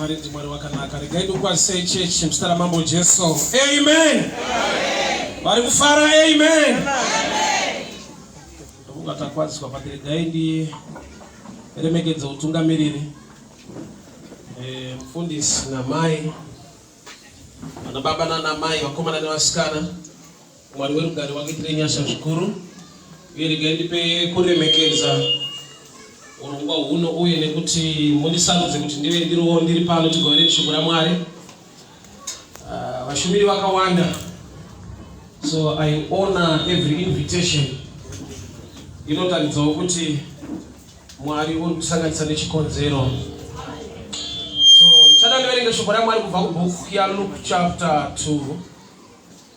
Mwari ndi mwari wakanaka. Regai ndikwazise church mstara mambo Jesu. Amen. Vari kufara amen. Ndokungatakwaziswa padire gaidi remekedza utungamiriri mufundisi namai ana baba nana mai vakomana nevasikana. Mwari werugare wakuitire nyasha zvikuru uye regai ndipe kuremekedza urongwa huno uye nekuti mundisarudze kuti ndive ndiri pano tigorere shoko raMwari. Vashumiri vakawanda, so I honor every invitation. Inotaridzawo kuti Mwari uri kusanganisa nechikonzero. So ndichada ndiverenge shoko raMwari kubva kubhuku yaLuke chapter 2.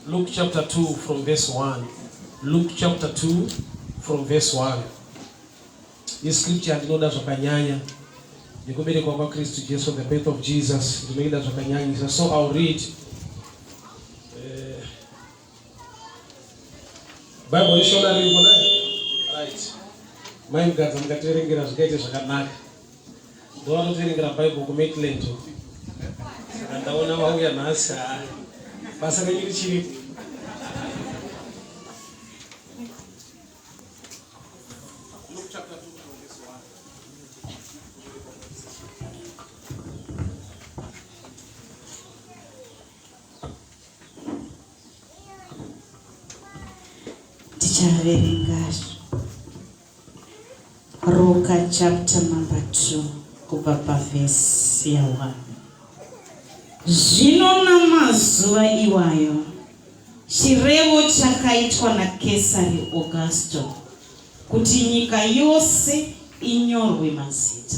Luke chapter 2 from verse 1. Luke chapter 2 from verse 1. This scripture ndinoda zvakanyanya ndikuberekwa kwa Kristu Jesu, the birth of Jesus, ndinoda zvakanyanya. So I'll read Bible ishona riko nayo. Right. Mai gadza mukaterengera zvikaite zvakanaka. Ndovanoterengera Bible kuMaitland. Ndaona vauya nhasi basa renyiri chiri. Luke chapter 2 verse 1. Tichaverenga Luka chapter number 2 kubva pavhesi ya 1. Zvino namazuva iwayo chirevo chakaitwa naKesari Augusto kuti nyika yose inyorwe mazita.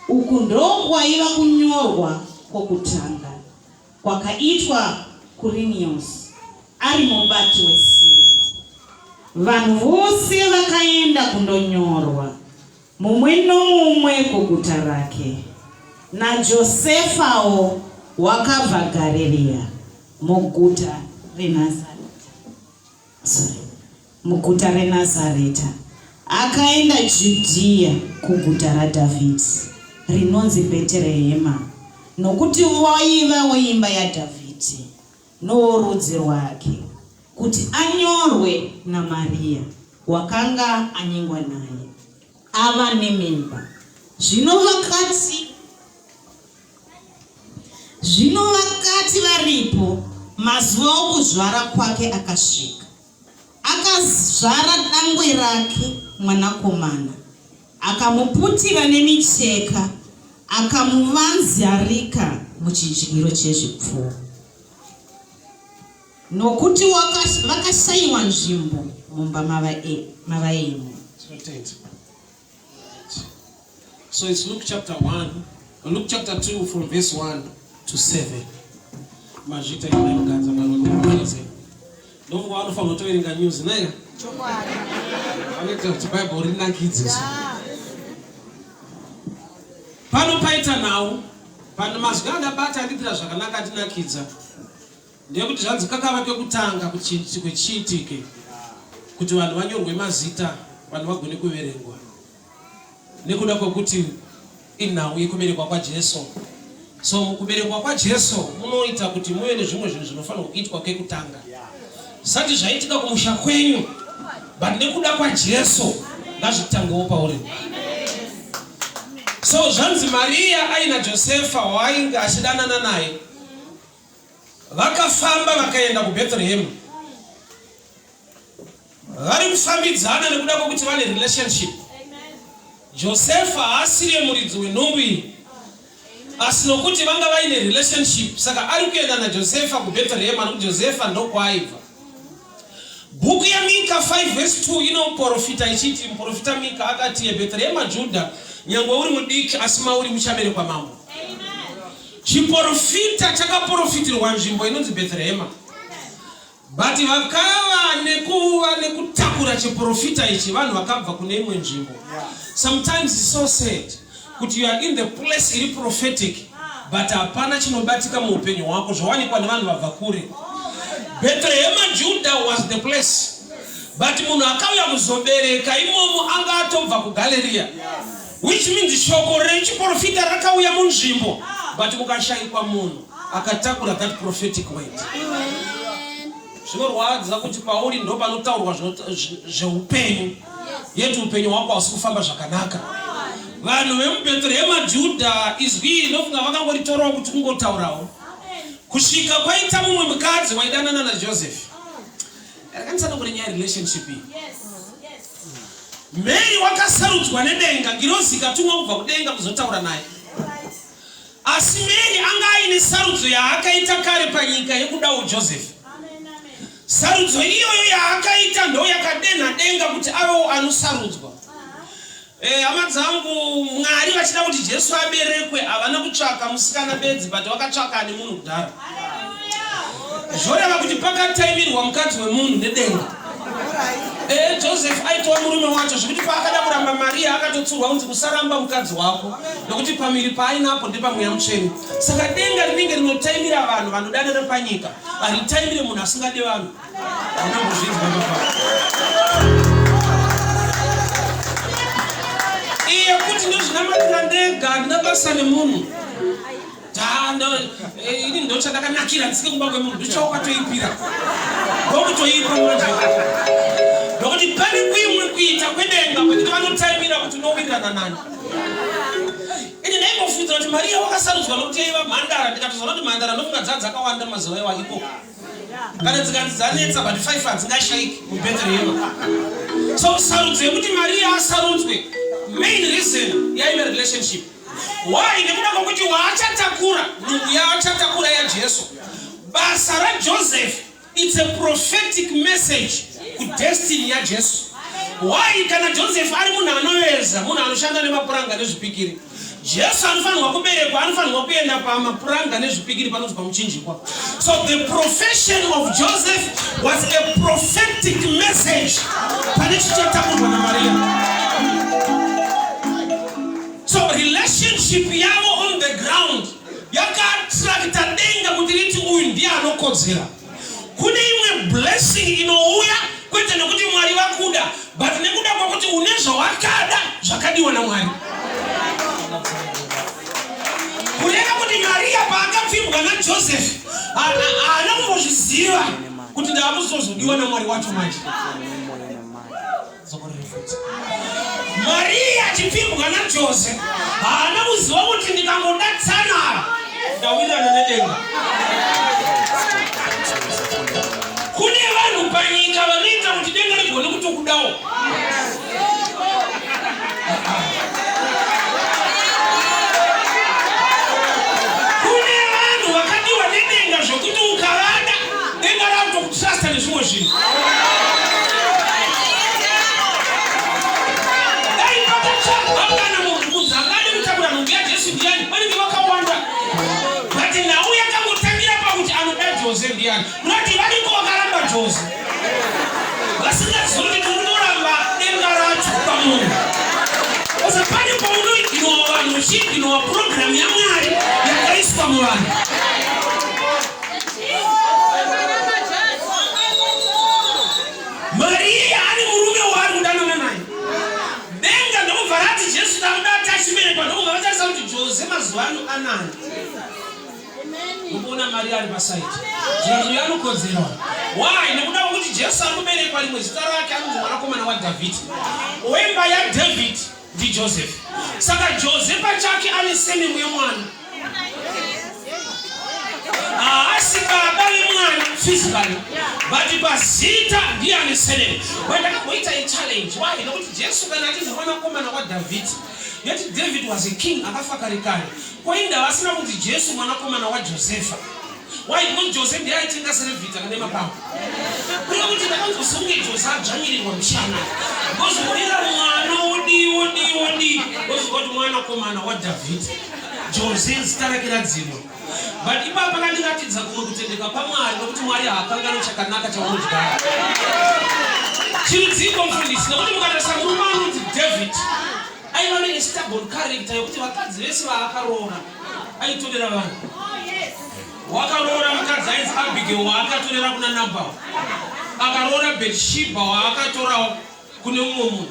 Uku ndokwaiva kunyorwa kwokutanga kwakaitwa Quirinius ari mubati weSiria. Vanhu vose vakaenda kundonyorwa, mumwe nomumwe kuguta rake. naJosefawo wakabva Galirea muguta reNazareta akaenda Judhea kuguta raDhavhidhi rinonzi Bheterehema, nokuti waiva weimba yaDhavhidhi noworudzi rwake, kuti anyorwe naMaria wakanga anyengwa naye ava nemimba. Zvino vakati varipo, mazuva okuzvara kwake akasvika. Akazvara dangwe rake mwanakomana, akamuputira nemicheka, akamuvanzarika muchidyiro chezvipfuwo, nokuti vakashayiwa nzvimbo mumba mavaeni. So it's Luke chapter 1, Luke chapter 2 from verse 1 to 7. Majita inayoganza mwanzo. Ndio wanofanwa toerenga news naye. Chokwadi. Aleta Bible rina kidziso. Pano paita nawo, pano mazwanga bata anditira zvakanaka atinakidza. Ndiye kuti zvanzi kakava kekutanga kuchiitike kuti vanhu vanyorwe mazita, vanhu vagone kuverengwa. Nekuda kwokuti inhawu yekuberekwa kwaJesu. So mukuberekwa kwaJesu munoita kuti muve nezvimwe zvinhu zvinofanira kuitwa kekutanga. Sati zvaitika kumusha kwenyu, but nekuda kwaJesu ngazvitangewo pauri. So zvanzi Maria aina Josefa wainga achidanana naye, vakafamba vakaenda kuBethlehem. Vari kufambidzana nekuda kwokuti vane relationship. Josefa asiri muridzi wenhumbi, asi nokuti vanga vaine relationship, saka ari kuenda naJosefa kuBethlehem, nokuti Josefa ndokwaibva. Bhuku yaMika 5 verse 2 inoprofita ichiti, muprofita Mika akati, Bethlehem Judha, nyangwe uri mudiki asi mauri muchaberekwa mambo. Chiprofita chakaprofitirwa nzvimbo inonzi Bethlehem. But vakava nekutakura chiprofita ichi vanhu vakabva kune imwe nzvimbo. Sometimes it's so sad kuti you are in the place iri prophetic, but hapana chinobatika muupenyu hwako zvawanikwa nevanhu vabva kure. Bethlehem Judah was the place, but munhu akauya kuzobereka imomo anga atobva kuGalirea, which means shoko rechiprofita rakauya munzvimbo but mukashayikwa munhu akatakura that prophetic word. Zvinorwadza kuti pauri ndo panotaurwa zveupenyu yetu upenyu hwako hausi kufamba zvakanaka. Vanhu vemubheterehema Judha izwi inofunga vakangoritorawo kuti kungotaurawo. Kusvika kwaita mumwe mukadzi waidanana naJoseph. Akanisana kuri nyaya relationship iyi. Mary wakasarudzwa nedenga, ngirozi ikatumwa kubva kudenga kuzotaura naye. Asi Mary anga aine sarudzo yaakaita kare panyika yekudawo Joseph. Sarudzo iyoyo yaakaita ndo yakadenha denga kuti avewo anosarudzwa. Hama dzangu, Mwari vachida kuti Jesu aberekwe havana kutsvaka musikana bedzi, but vakatsvaka ane munhu kudhara. Zvoreva kuti pakataimirwa mukadzi wemunhu nedenga. Joseph aitwa murume wacho zvekuti paakada kuramba Maria akatotsurwa kunzi usaramba mukadzi wako nokuti pamiri paainapo ndepamweya mutsvene. Saka denga rinenge rinotaimira vanhu vanodanira panyika, haritaimire munhu asingade vanhu. Iye kuti ndozvinamatira ndega, handina basa nemunhu. Ini ndo chandakanakira ndisike kumba kwemunhu ndichaukwatoipira ndokutoipa manje. Nokuti pane kuimwe kuita kwedenga kwekuti vanotaimira kuti unowirirana nani. Ini ndaimbofunza kuti Maria wakasarudzwa nokuti yaiva mhandara, ndikatozoona kuti mhandara ndofunga dzakawanda mazuva iwayo ikoko. Kana dzikanzi dzanetsa but 5 hadzingashayiki mubheterehema. So sarudzo yekuti Maria asarudzwe, main reason yaive relationship. Why? Nekuda kwokuti waachatakura nungu yaachatakura yaJesu. Basa raJoseph, it's a prophetic message ku destiny yaJesu. Why? Kana Joseph ari munhu anoveza, munhu anoshanda nemapuranga nezvipikiri. Jesu anofanirwa kuberekwa, anofanirwa kuenda pamapuranga nezvipikiri panonzi pamuchinjikwa. So the profession of Joseph was a prophetic message pane chichatakurwa naMaria. So relationship yavo on the ground yakaattracta denga kuti riti uyu ndiye anokodzera. Kune imwe blessing inouya kwete nekuti Mwari vakuda, but nekuda kwokuti une zvawakada zvakadiwa naMwari. Kureva kuti Maria paakapfimbwa naJoseph haana kumbozviziva kuti ndava kuzozodiwa naMwari wacho manje. Maria achipfimbwa naJoseph haana kuziva kuti ndikangodatsana ndawirana nedenga. Kune vanhu panyika vanoita kuti denga rigone kutokudawo. Kune vanhu vakadiwa nedenga zvokuti ukavada denga rakutokutrasta nezvimwe zvinhu. Unati variko vakaramba Jose vasingazivi kuti unoramba denga racho pamunhu. Ose pane paunoiginwa vanhu uchiiginwa program yaMwari yakaiswa muvanhu. Maria ari murume waari kudanana naye. Denga ndokubva rati Jesu takudati achiberekwa ndokubva vatarisa kuti Jose mazuva ano anani. Mukuona Maria ari pasaiti. Jesu yanokodzera. Why? Nekuda kwokuti Jesu ari kuberekwa rimwe zita rake anonzi mwanakomana waDhavhidhi. Wemba yaDhavhidhi ndiJoseph. Saka Joseph pachake ane surname yemwana. Haasi baba vemwana physically, but pazita ndiye ane surname. Ndakaita a challenge. Why? Nekuti Jesu kana achinzi mwanakomana waDhavhidhi, yet David was a king akafa kare kare. Kwainda vasina kuti Jesu mwanakomana waJosefa. Why? Because Joseph ndiye aitenga serevhita kane mapambo. Kuna kuti ndakanzosunge Joseph adzvanyirirwa mushana. Because murira mwana wodi. Because God mwanakomana waDhavhidhi. Joseph zita rake radzimwa. But ipapa kandiratidza kumwe kutendeka paMwari nokuti Mwari haakangano chakanaka chaunodya. Chirudziko mufundisi nokuti mukatarisa murume anonzi David aiva nestubborn character yokuti vakadzi vese vaakaroora aitorera vanhu. Wakaroora mukadzi ainzi Abigail waakatorera kuna Nabal. Akaroora Bathsheba waakatora kune mumwe munhu.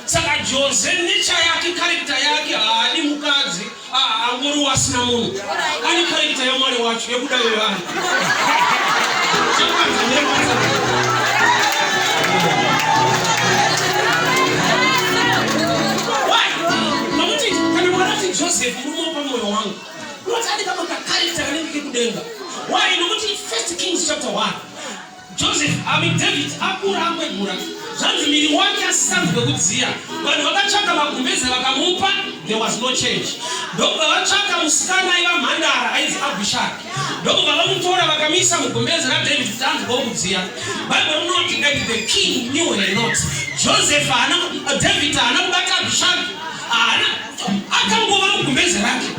Saka Jose nature yake character yake haadi mukadzi angori Mulungu asina munhu. Ani character ya mwari wacho yekuda yoyani. Why? Nokuti kana mwarati Joseph mumopa moyo wangu. Unotadi kama ka character kanenge kudenga. Why? Nokuti 1 Kings chapter 1. Joseph, David akura amwegura. Zanzi miri wake asanzwe kudziya. Vanhu vakachaka magumbeze vakamupa, there was no change. Ndokubva vatsvaka musikana aiva mhandara aizi Abishagi. Ndokubva vamutora vakamisa mugumbeze raDavid kuti anzwewo kudziya. Bible rinoti that the king knew her not. Joseph David haana kubata Abishagi. Akangova mugumbeze rake.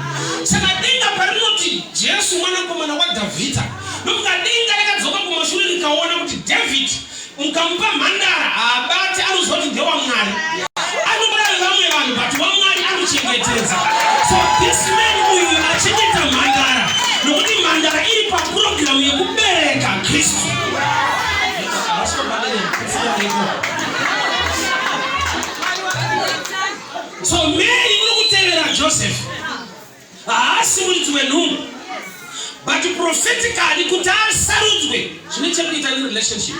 Saka denga parinoti Jesu mwanakomana waDhavhidha. Ndokuti denga rakadzoka kumashure rikaona kuti David mukamupa mhandara abate anozoti ndewa Mwari. Anobara vamwe vanhu but waMwari anochengetedza. So this man uyu achengeta mhandara nokuti mhandara iri paprogramu yekubereka Kristu. So Mary unokutevera Joseph haasi muridzi wenhumbu, but prophetically kuti asarudzwe zvine chekuita nerelationship.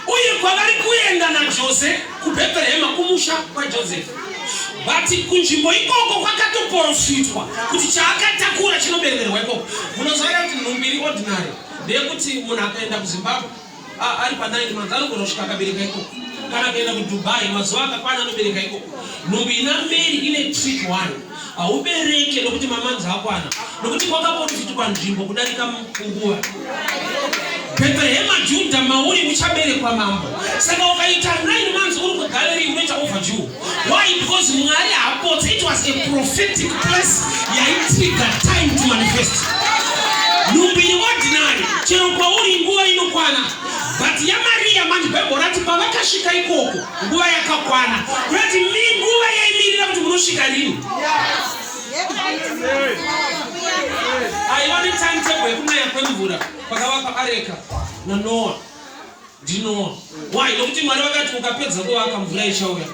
Uye kwavari kuenda naJose kuBhethlehema kumusha kwaJoseph, but kunzvimbo ikoko kwakatoprofitwa kuti chaakatakura chinoberekerwa ikoko. Munoziva kuti nhumbi iri ordinary ndeyekuti munhu akaenda kuZimbabwe ari pa9 months anogona kusvika akabereka ikoko, kana akaenda kuDubai mazuva akakwana anobereka ikoko. Nhumbi ina Mary ine trick 1, haubereke nokuti mamanzi akwana, nokuti kwakaprofitwa nzvimbo kudarika kunguva. Bethlehem Juda mauri muchaberekwa mambo. Saka ukaita 9 months uri kugallery unoita overdue. Why? Because Mwari hapotsa. It was a prophetic place yaitrigger time to manifest. Nhumbi ordinary chero kwauri nguva inokwana, but ya Maria manje Bible rati pavakasvika ikoko nguva yakakwana. Rati nguva yaimirira kuti munosvika rini. Aione timetable yekunaya kwemvura pakavakwa areka naNoah ndinoa. Why? Nokuti Mwari vakati ukapedza kuvaka mvura ichauya.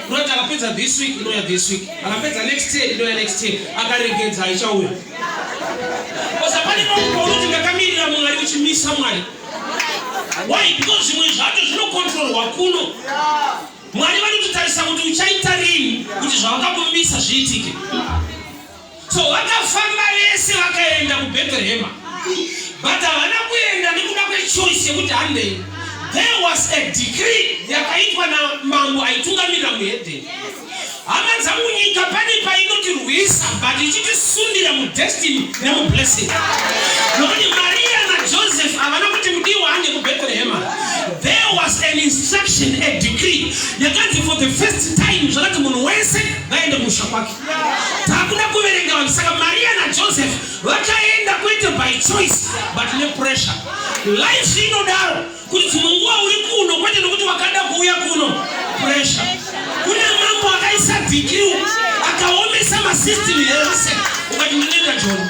Unoti akapedza this week inoya this week, akapedza next year inoya next year, akaregedza ichauya. Kosa pane mambo unoti ngakamirira Mwari uchimisa Mwari. Why? Because zvimwe zvacho zvinokontrolwa kuno. Mwari vanototarisa kuti uchaita rini kuti zvavakakumbisa zviitike. So vakafamba vese vakaenda kuBhethlehema, but havana kuenda nekuda kwechoice yekuti handei. There was a decree yakaitwa namambo aitungamirira muHedheni. Hama dzangu nyika pane painotirwisa but ichitisundira mudestiny nemublessing. Nokuti Maria naJoseph havana kuti mudiwa hange kuBhethlehema. There was an instruction, a decree yakanzi for the first time zvakati munhu wese ngaende musha kwake. Takuda kuverenga vanhu. Saka Maria naJoseph vakaenda kwete by choice but ne pressure. Life inodaro kuti munguva uri kuno kwete nokuti wakada kuuya kuno pressure. Kune mambo akaisa decree akaomesa masystem yese ukati ndinenda John.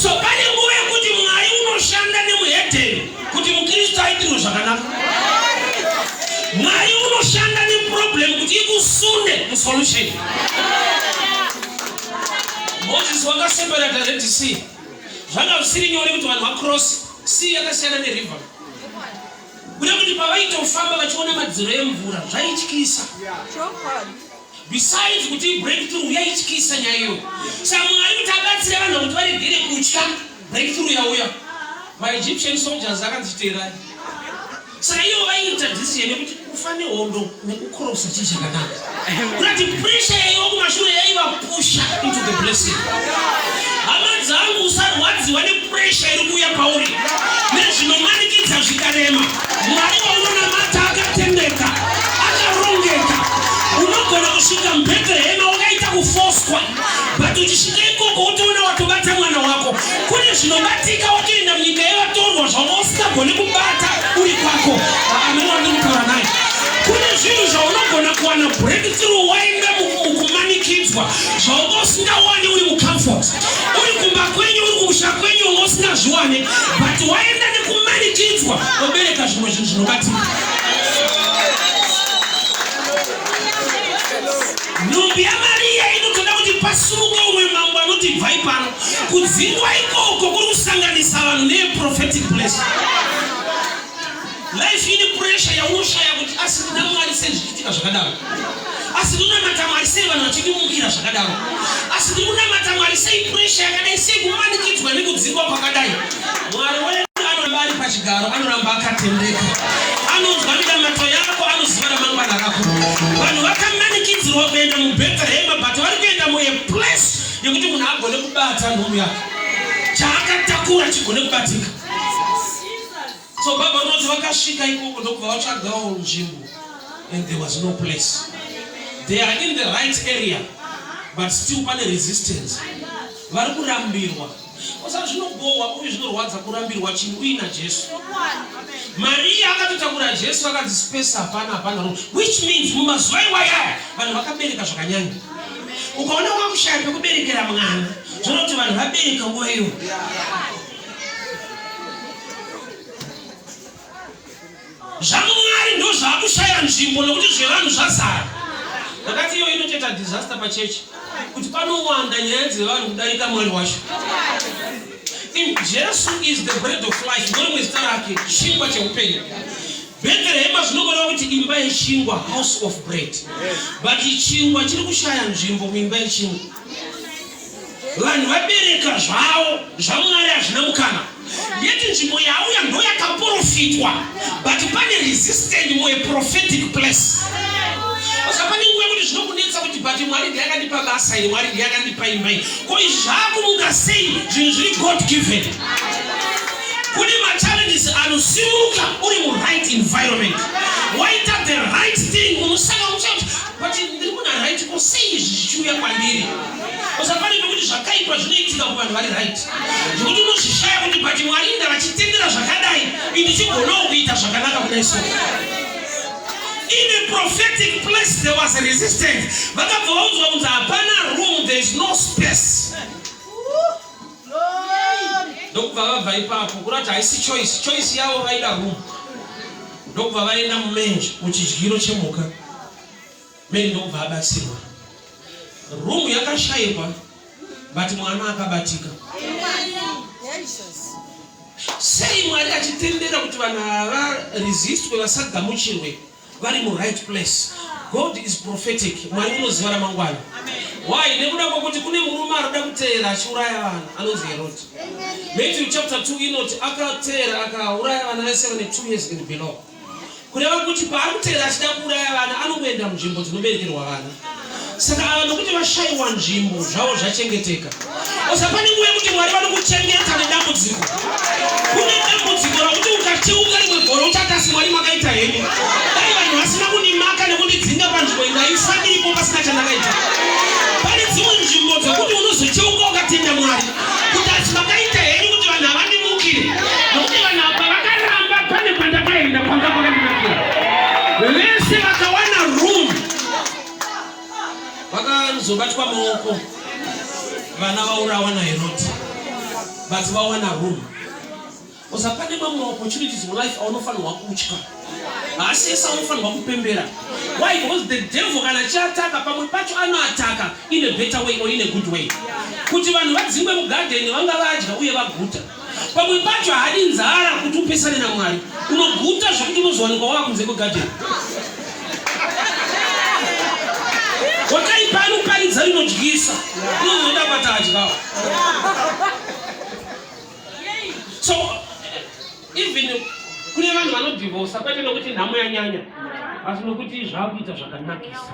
So pane nguva yekuti Mwari unoshanda nemuHedheni kuti mukristu aitirwe zvakanaka. Mwari unoshanda neproblem kuti ikusunde musolution. Moses wakaseparata Red Sea. Zvanga zvisiri nyore kuti vanhu vacross sea yakasiyana neriver. Kuda kuti pavaitofamba vachiona madziro emvura zvaityisa. Besides kuti breakthrough yaityisa nyaya iyo. Saka Mwari kuti abatsire vanhu kuti varegere kutya breakthrough yauya. MaEgyptian soldiers akadziteerai. Saka ivo vaiita decision yekuti kufane hondo nekucrossa chii chakanaka. Kuti pressure yaiva kumashure yaivapusha into the blessing. Hama dzangu usarwadziwa nepressure iri kuuya pauri nezvinomanikidza zvikarema. Mwari waunonamata akatendeka, akarongeka. Unogona kusvika muBhethlehema wakaita kufoswa, but uchisvika ikoko utoona watobata mwana wako. Kune zvinobatika wakuenda munyika yevatorwa zvauno usingagoni kubata uri kwako. Amene wandinotaura naye. Kune zvinhu zvaunogona kuwana breakthrough waenda mukumanikidzwa zvauno usingawani uri mucomfort. Uri kumba kwenyu, uri kumusha kwenyu ungo usingazviwane, but waenda nekumanikidzwa wobereka zvimwe zvinhu zvinobatika. Nhumbi yaMaria inotoda kuti pasumuke umwe dzingwa ikoko kuri kusanganisa vanhu neprophetic place. Life ine pressure yaunoshaya kuti asi ndina Mwari sei zvichiitika zvakadaro, asi ndinonamata Mwari sei vanhu vachindimukira zvakadaro, asi ndikunamata Mwari sei pressure yakadai sei kumanikidzwa nekudzingwa kwakadai. Mwari wedu anoramba ari pachigaro, anoramba akatendeka, anonzwa midamato yako, anoziva ramangwana rako. Vanhu vakamanikidzirwa kuenda muBethlehem, but vari kuenda muplace yekuti munhu agone kubata nhumbi yake, chaakatakura chigone kubatika. So Baba knows vakasvika ikoko ndokubva vachagarawo nzvimbo, and there was no place. They are in the right area, but still pane resistance. Vari kurambirwa. Osa zvinobohwa uye zvinorwadza kurambirwa chinhu uina Jesu. Maria akatotakura Jesu akadzisipesa hapana, which means mumazuva iwaya vanhu vakabereka zvakanyanya. Ukaona wakushaya pekuberekera mwana, zvinoti vanhu vabereka nguva iyo. Zvamwari ndo zvakushaya nzvimbo nekuti zvevanhu zvazara. Ndakati iyo inotoita disaster pachechi, kuti panowanda nyaya dzevanhu kudarika Mwari wacho. Jesu is the bread of life. Ndomwe zita rake chingwa cheupenyu. Bethlehem zvinogona kuti imba yechingwa, house of bread. But chingwa chiri kushaya nzvimbo muimba yechingwa. Vanhu vabereka zvavo zvamwari hazvina mukana. Yeti nzvimbo yauya ndo yakaprofitwa, but pane resistance mu prophetic place. Osapani nguva kuti zvinokunetsa kuti but Mwari ndiye akandipa basa iri, Mwari ndiye akandipa imba iyi. Ko izvakumuka sei zvinhu zviri God given. Kune ma-challenges anosimuka uri mu right environment. Waita the right thing, unosanga muchati but ndiri kuna right ko sei izvi zvichiuya kwandiri. Osapani kuti zvakaitwa zvinoitika kuvanhu vari right. Zvekuti unozvishaya kuti but Mwari inda vachitendera zvakadai, ini chigonawo kuita zvakanaka kudai so. In a prophetic place there was a resistance. Vakabva vaudzwa kuti hapana room, there is no space. Ndokubva vabva ipapo kurati haisi choice yavo vaida room. Ndokubva vaenda mumenje muchidyiro chemhuka. Mary ndokubva abatsirwa. Room yakashayikwa but mwana akabatika. Sei Mwari achitendera kuti vanhu ava resistwe vasagamuchirwe vari mu right place. God is prophetic. Mwari unoziva ramangwana. Why? Nekuda kwokuti kune murume arikuda kuteera achiuraya vanhu anonzi Herod. Matthew chapter 2 inoti akateera akauraya vana vese vane 2 years and below. Kureva kuti paari kuteera achida kuuraya vanhu anongoenda munzvimbo dzinoberekerwa vana. Saka ava nokuti vashayiwa nzvimbo zvavo zvachengeteka. Osapani nguva yekuti Mwari vanokuchengeta nedambudziko. Kune dambudziko rakuti ukacheuka rimwe goro uchatasi Mwari makaita henyu. Dai vanhu vasina kunimaka nekundidzinga panzvimbo ingaifa ndiripo pasina chandakaita. Pane dzimwe nzvimbo dzekuti unozocheuka ukatenda Mwari kuti asi makaita henyu kuti vanhu havandimukire. Nokuti vanhu apa vakaramba pane pandakaenda kwanga kwakandinakira. Vese vakawana room vakazobatwa maoko, vana vaurawa naHerod, but vawana room. Usapane mamwe opportunities in life aunofanirwa kutya. Asi esa unofanirwa kupembera. Why? Because the devil kana chiataka pamwe pacho anoataka in a better way or in a good way. Kuti vanhu vadzingwe mugarden vanga vadya uye vaguta. Pamwe pacho haadi nzara kuti upesane naMwari. Unoguta zvokuti unozowanikwa wakunze kwegarden. Wakaipa anoparidza rinodyisa, unozoda bata adyawo. So even kune vanhu vanodivorsa kwete nokuti nhamo yanyanya, asi nokuti zvakuita zvakanakisa.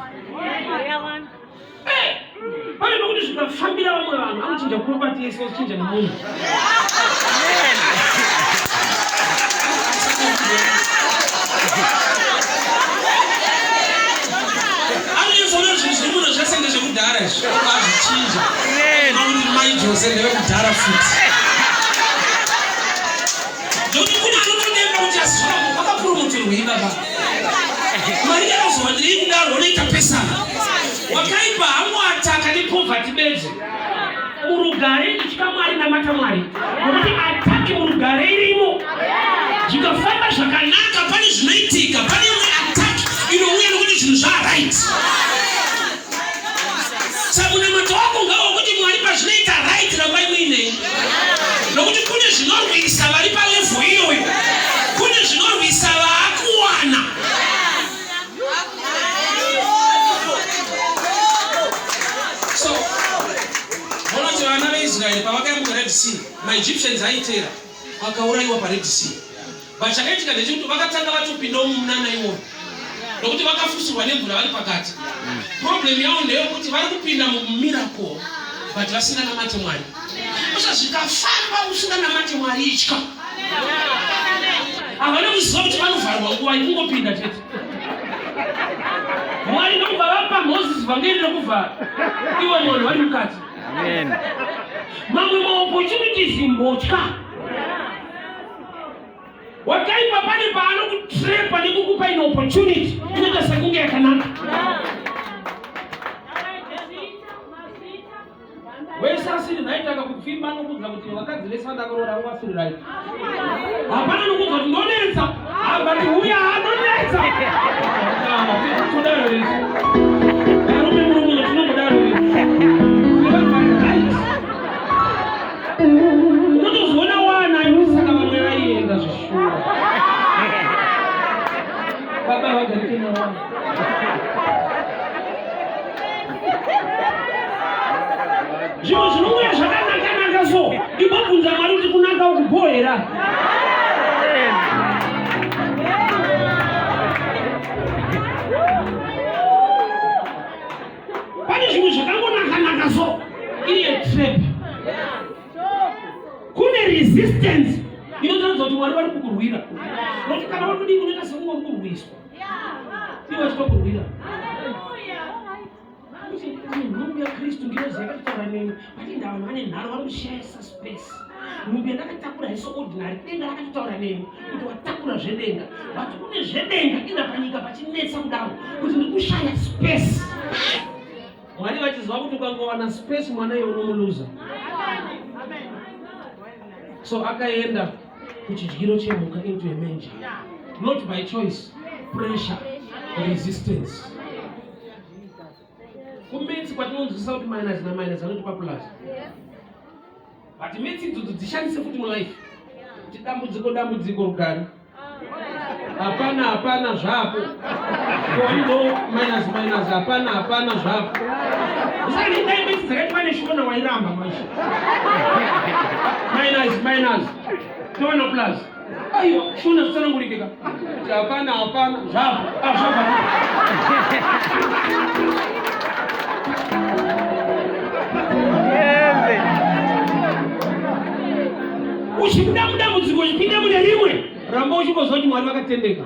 Pane nokuti zvikafambira vamwe vanhu anochinja property yese ochinja nemunhu. Zvimuno zvese ndezvekudhara izvi azvichinja. Nokuti mai Jose ndevekudhara futi. Ndokuti kune anotonemba kuti asizvona vakapurumutirwei baba. Mwari anozova ndiri kudaro unoita pesana. Wakaipa hamuataka nepoverty bedzi. Murugare ichika Mwari namata Mwari. Nokuti ataki murugare irimo. Zvikafamba zvakanaka pane zvinoitika, pane imwe ataki inouya nokuti zvinhu zvaright. Samunamato wako ngawo kuti Mwari pazvinoita right rambai muine. zvinorwisa vari palevhu iyoyo, kune zvinorwisa vaakuwana. So vonoti vana veIsraeri pavakaenda kuRed Sea, maEgyptians aitera vakaurayiwa paRed Sea. But chakaitika ndechekuti vakatanga vatopinda mumunana iwoyo, nokuti vakafusurwa nemvura vari pakati. Problem yavo ndeyekuti vari kupinda mumiracle but vasinganamate Mwari. Usa zvikafamba usinganamate Mwari itya. Havana kuziva kuti vanovharwa nguva kungopinda chete. Mwari ndokubva vapa Moses vangeri rekuvhara, ivo munhu vari mukati. Mamwe maopportunities mbotya. Wakaipa pane paanokutrepa nekukupa ine opportunity inoita sekunge yakanaka. Wese asiri right akakupfimba anokudza kuti vakadzi vese vandakarora wasiri right. Hapana nokudza kuti ndonetsa, but uya anonetsa. Kudaro izvi. Varume murume tinongodaro izvi. Unotozoona wana inosaka vamwe vaienda zvishura. Baba vagarike nawana. Zvinhu zvinouya zvakanaka so, ndibvunza Mwari kuti kunaka ukubohera. Pane zvinhu zvakangonaka so, iri trap. Kune resistance inotaridza kuti Mwari vari kukurwira. Nokuti kana vari kudii kunoita sekungokurwiswa. Ivo chitokurwira. Nhumbi yaKristu ndinoziva kutaura nemi, bati ndava vane nharo vari kushayisa space. Nhumbi yandakatakura haiso ordinary, denga rakatotaura nemi kuti watakura zvedenga, but kune zvedenga ina panyika pachinetsa kudaro kuti ndikushaya space. Mwari vachiziva kuti ukangowana space mwana iye unomuluza. So akaenda kuchidyiro chemhuka into a manger, not by choice, pressure, resistance. Kumetsi kwatinonzwisisa kuti minus na minus anotipa plus. But metsi idzodzo dzishandise futi mulife. Kuti dambudziko rugare. Hapana zvapo. Kondo minus hapana zvapo. Usani ndai metsi dzakati pane shona wairamba maisha. Minus. Tona plus. Aiyo, shona zvisanangurikika. Hapana zvapo. Zvapo. Uchibuda mudambudziko uchipinda mune rimwe, ramba uchingozwa kuti Mwari vakatendeka.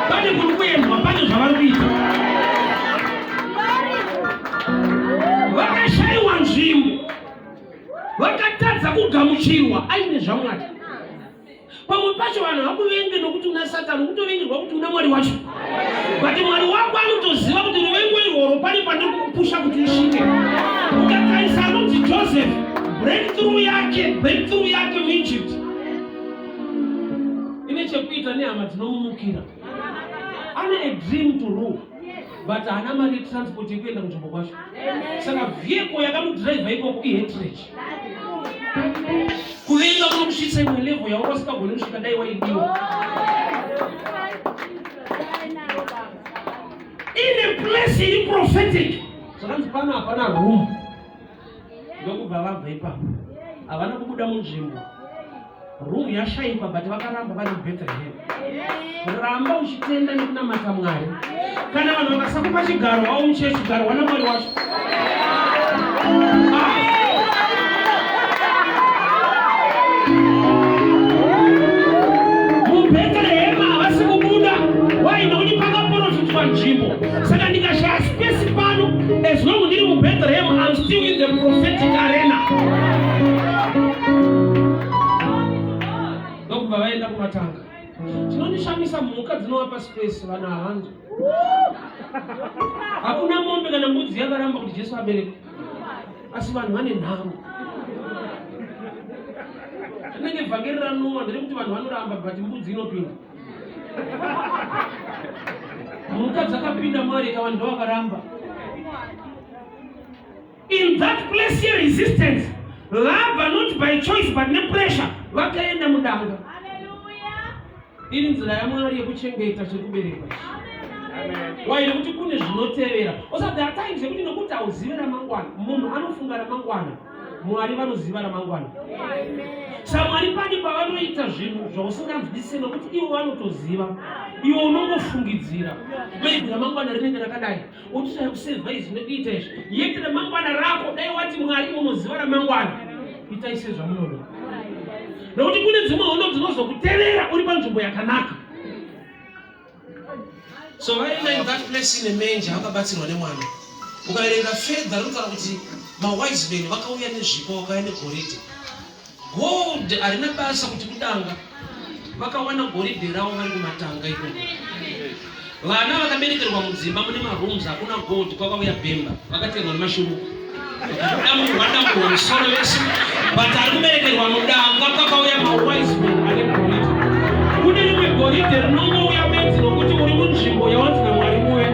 Pane kuri kuendwa, pane zvavari kuita. Vakashayiwa nzvimbo, vakatadza kugamuchirwa aine zvaMwari. Pamwe pacho vanhu vakuvenge nokuti una Satani, kutovengerwa kuti una Mwari wacho. But Mwari wako anotoziva kuti ruvengo irworwo pane pandiri kukupusha kuti usvike. Ukatarisa anonzi Joseph, breakthrough yake muEgypt ine chekuita nehama dzinomumukira. Ane a dream to rule, but haana mari transport yekuenda kunzvimbo kwacho. Saka vehicle yakamudrive ikoko ihatred. Kuvenga kunokusvitsa imwe level yausingagoni kusvika dai waidiwa. In a place iri prophetic, zvakanzi pano hapana room. Ndokubva vabva ipapo, havana kubuda munzvimbo. Room yashaipa, but vakaramba vari muBethlehem. Ramba uchitenda nekunamata Mwari. Kana vanhu vakasakupa chigaro wavo muchechi, chigaro wana Mwari wacho. MuBethlehem havasi kubuda, why nokuti pakaprofitwa nzvimbo. Saka ndikashaya space pano, as long ndiri muBethlehem, I'm still in the prophetic arena. Ndokubva vaenda kumatanga. Tinondishamisa mhuka dzinovapa space vana havanzo. Hakuna mombe kana mbudzi yakaramba kuti Jesu abereke. Asi vanhu vane nhamo. Tinenge vhangeri ranuwa nderekuti vanhu vanoramba but mbudzi inopinda. Mhuka dzakapinda Mwari ikawa ndo vakaramba. In that place here resistance, Lava not by choice but no pressure. Vakaenda mudanga. Iri nzira yaMwari yekuchengeta chekubereka. Why don't you put it not there? Also, there are times you know put out zero mangwana. Mundu anofunga mangwana. Mwari vanoziva ramangwana. Samari pani pavanoita zvinhu zvausingazwisisa kuti ivo vanotoziva. Ivo unongofungidzira. Maybe ramangwana rinenge rakadai. Uchida kuseva izvi nekuita izvi. Yeti ramangwana rako dai wati Mwari unoziva ramangwana. Itaise zvamunoda. Nokuti kune dzimwe hondo dzinozokutevera uri panzvimbo yakanaka. So vaenda in that place in a manger vakabatsirwa nemwana. Ukaverenga fedha rinotaura kuti mawise men vakauya nezvipo vakauya negoridhe. Gold harina basa kuti kudanga. Vakawana goridhe ravo vari kumatanga ikoko. Vana vakaberekerwa mudzimba mune marooms hakuna gold kwakauya bhemba. Vakatenga nemashuru. Vadamburwa musoro wese. But ari kuberekerwa mudanga kwakauya mawise men ane goridhe. Kune rimwe goridhe rinongouya bedzi nokuti uri munzvimbo yawanzi naMwari muwe.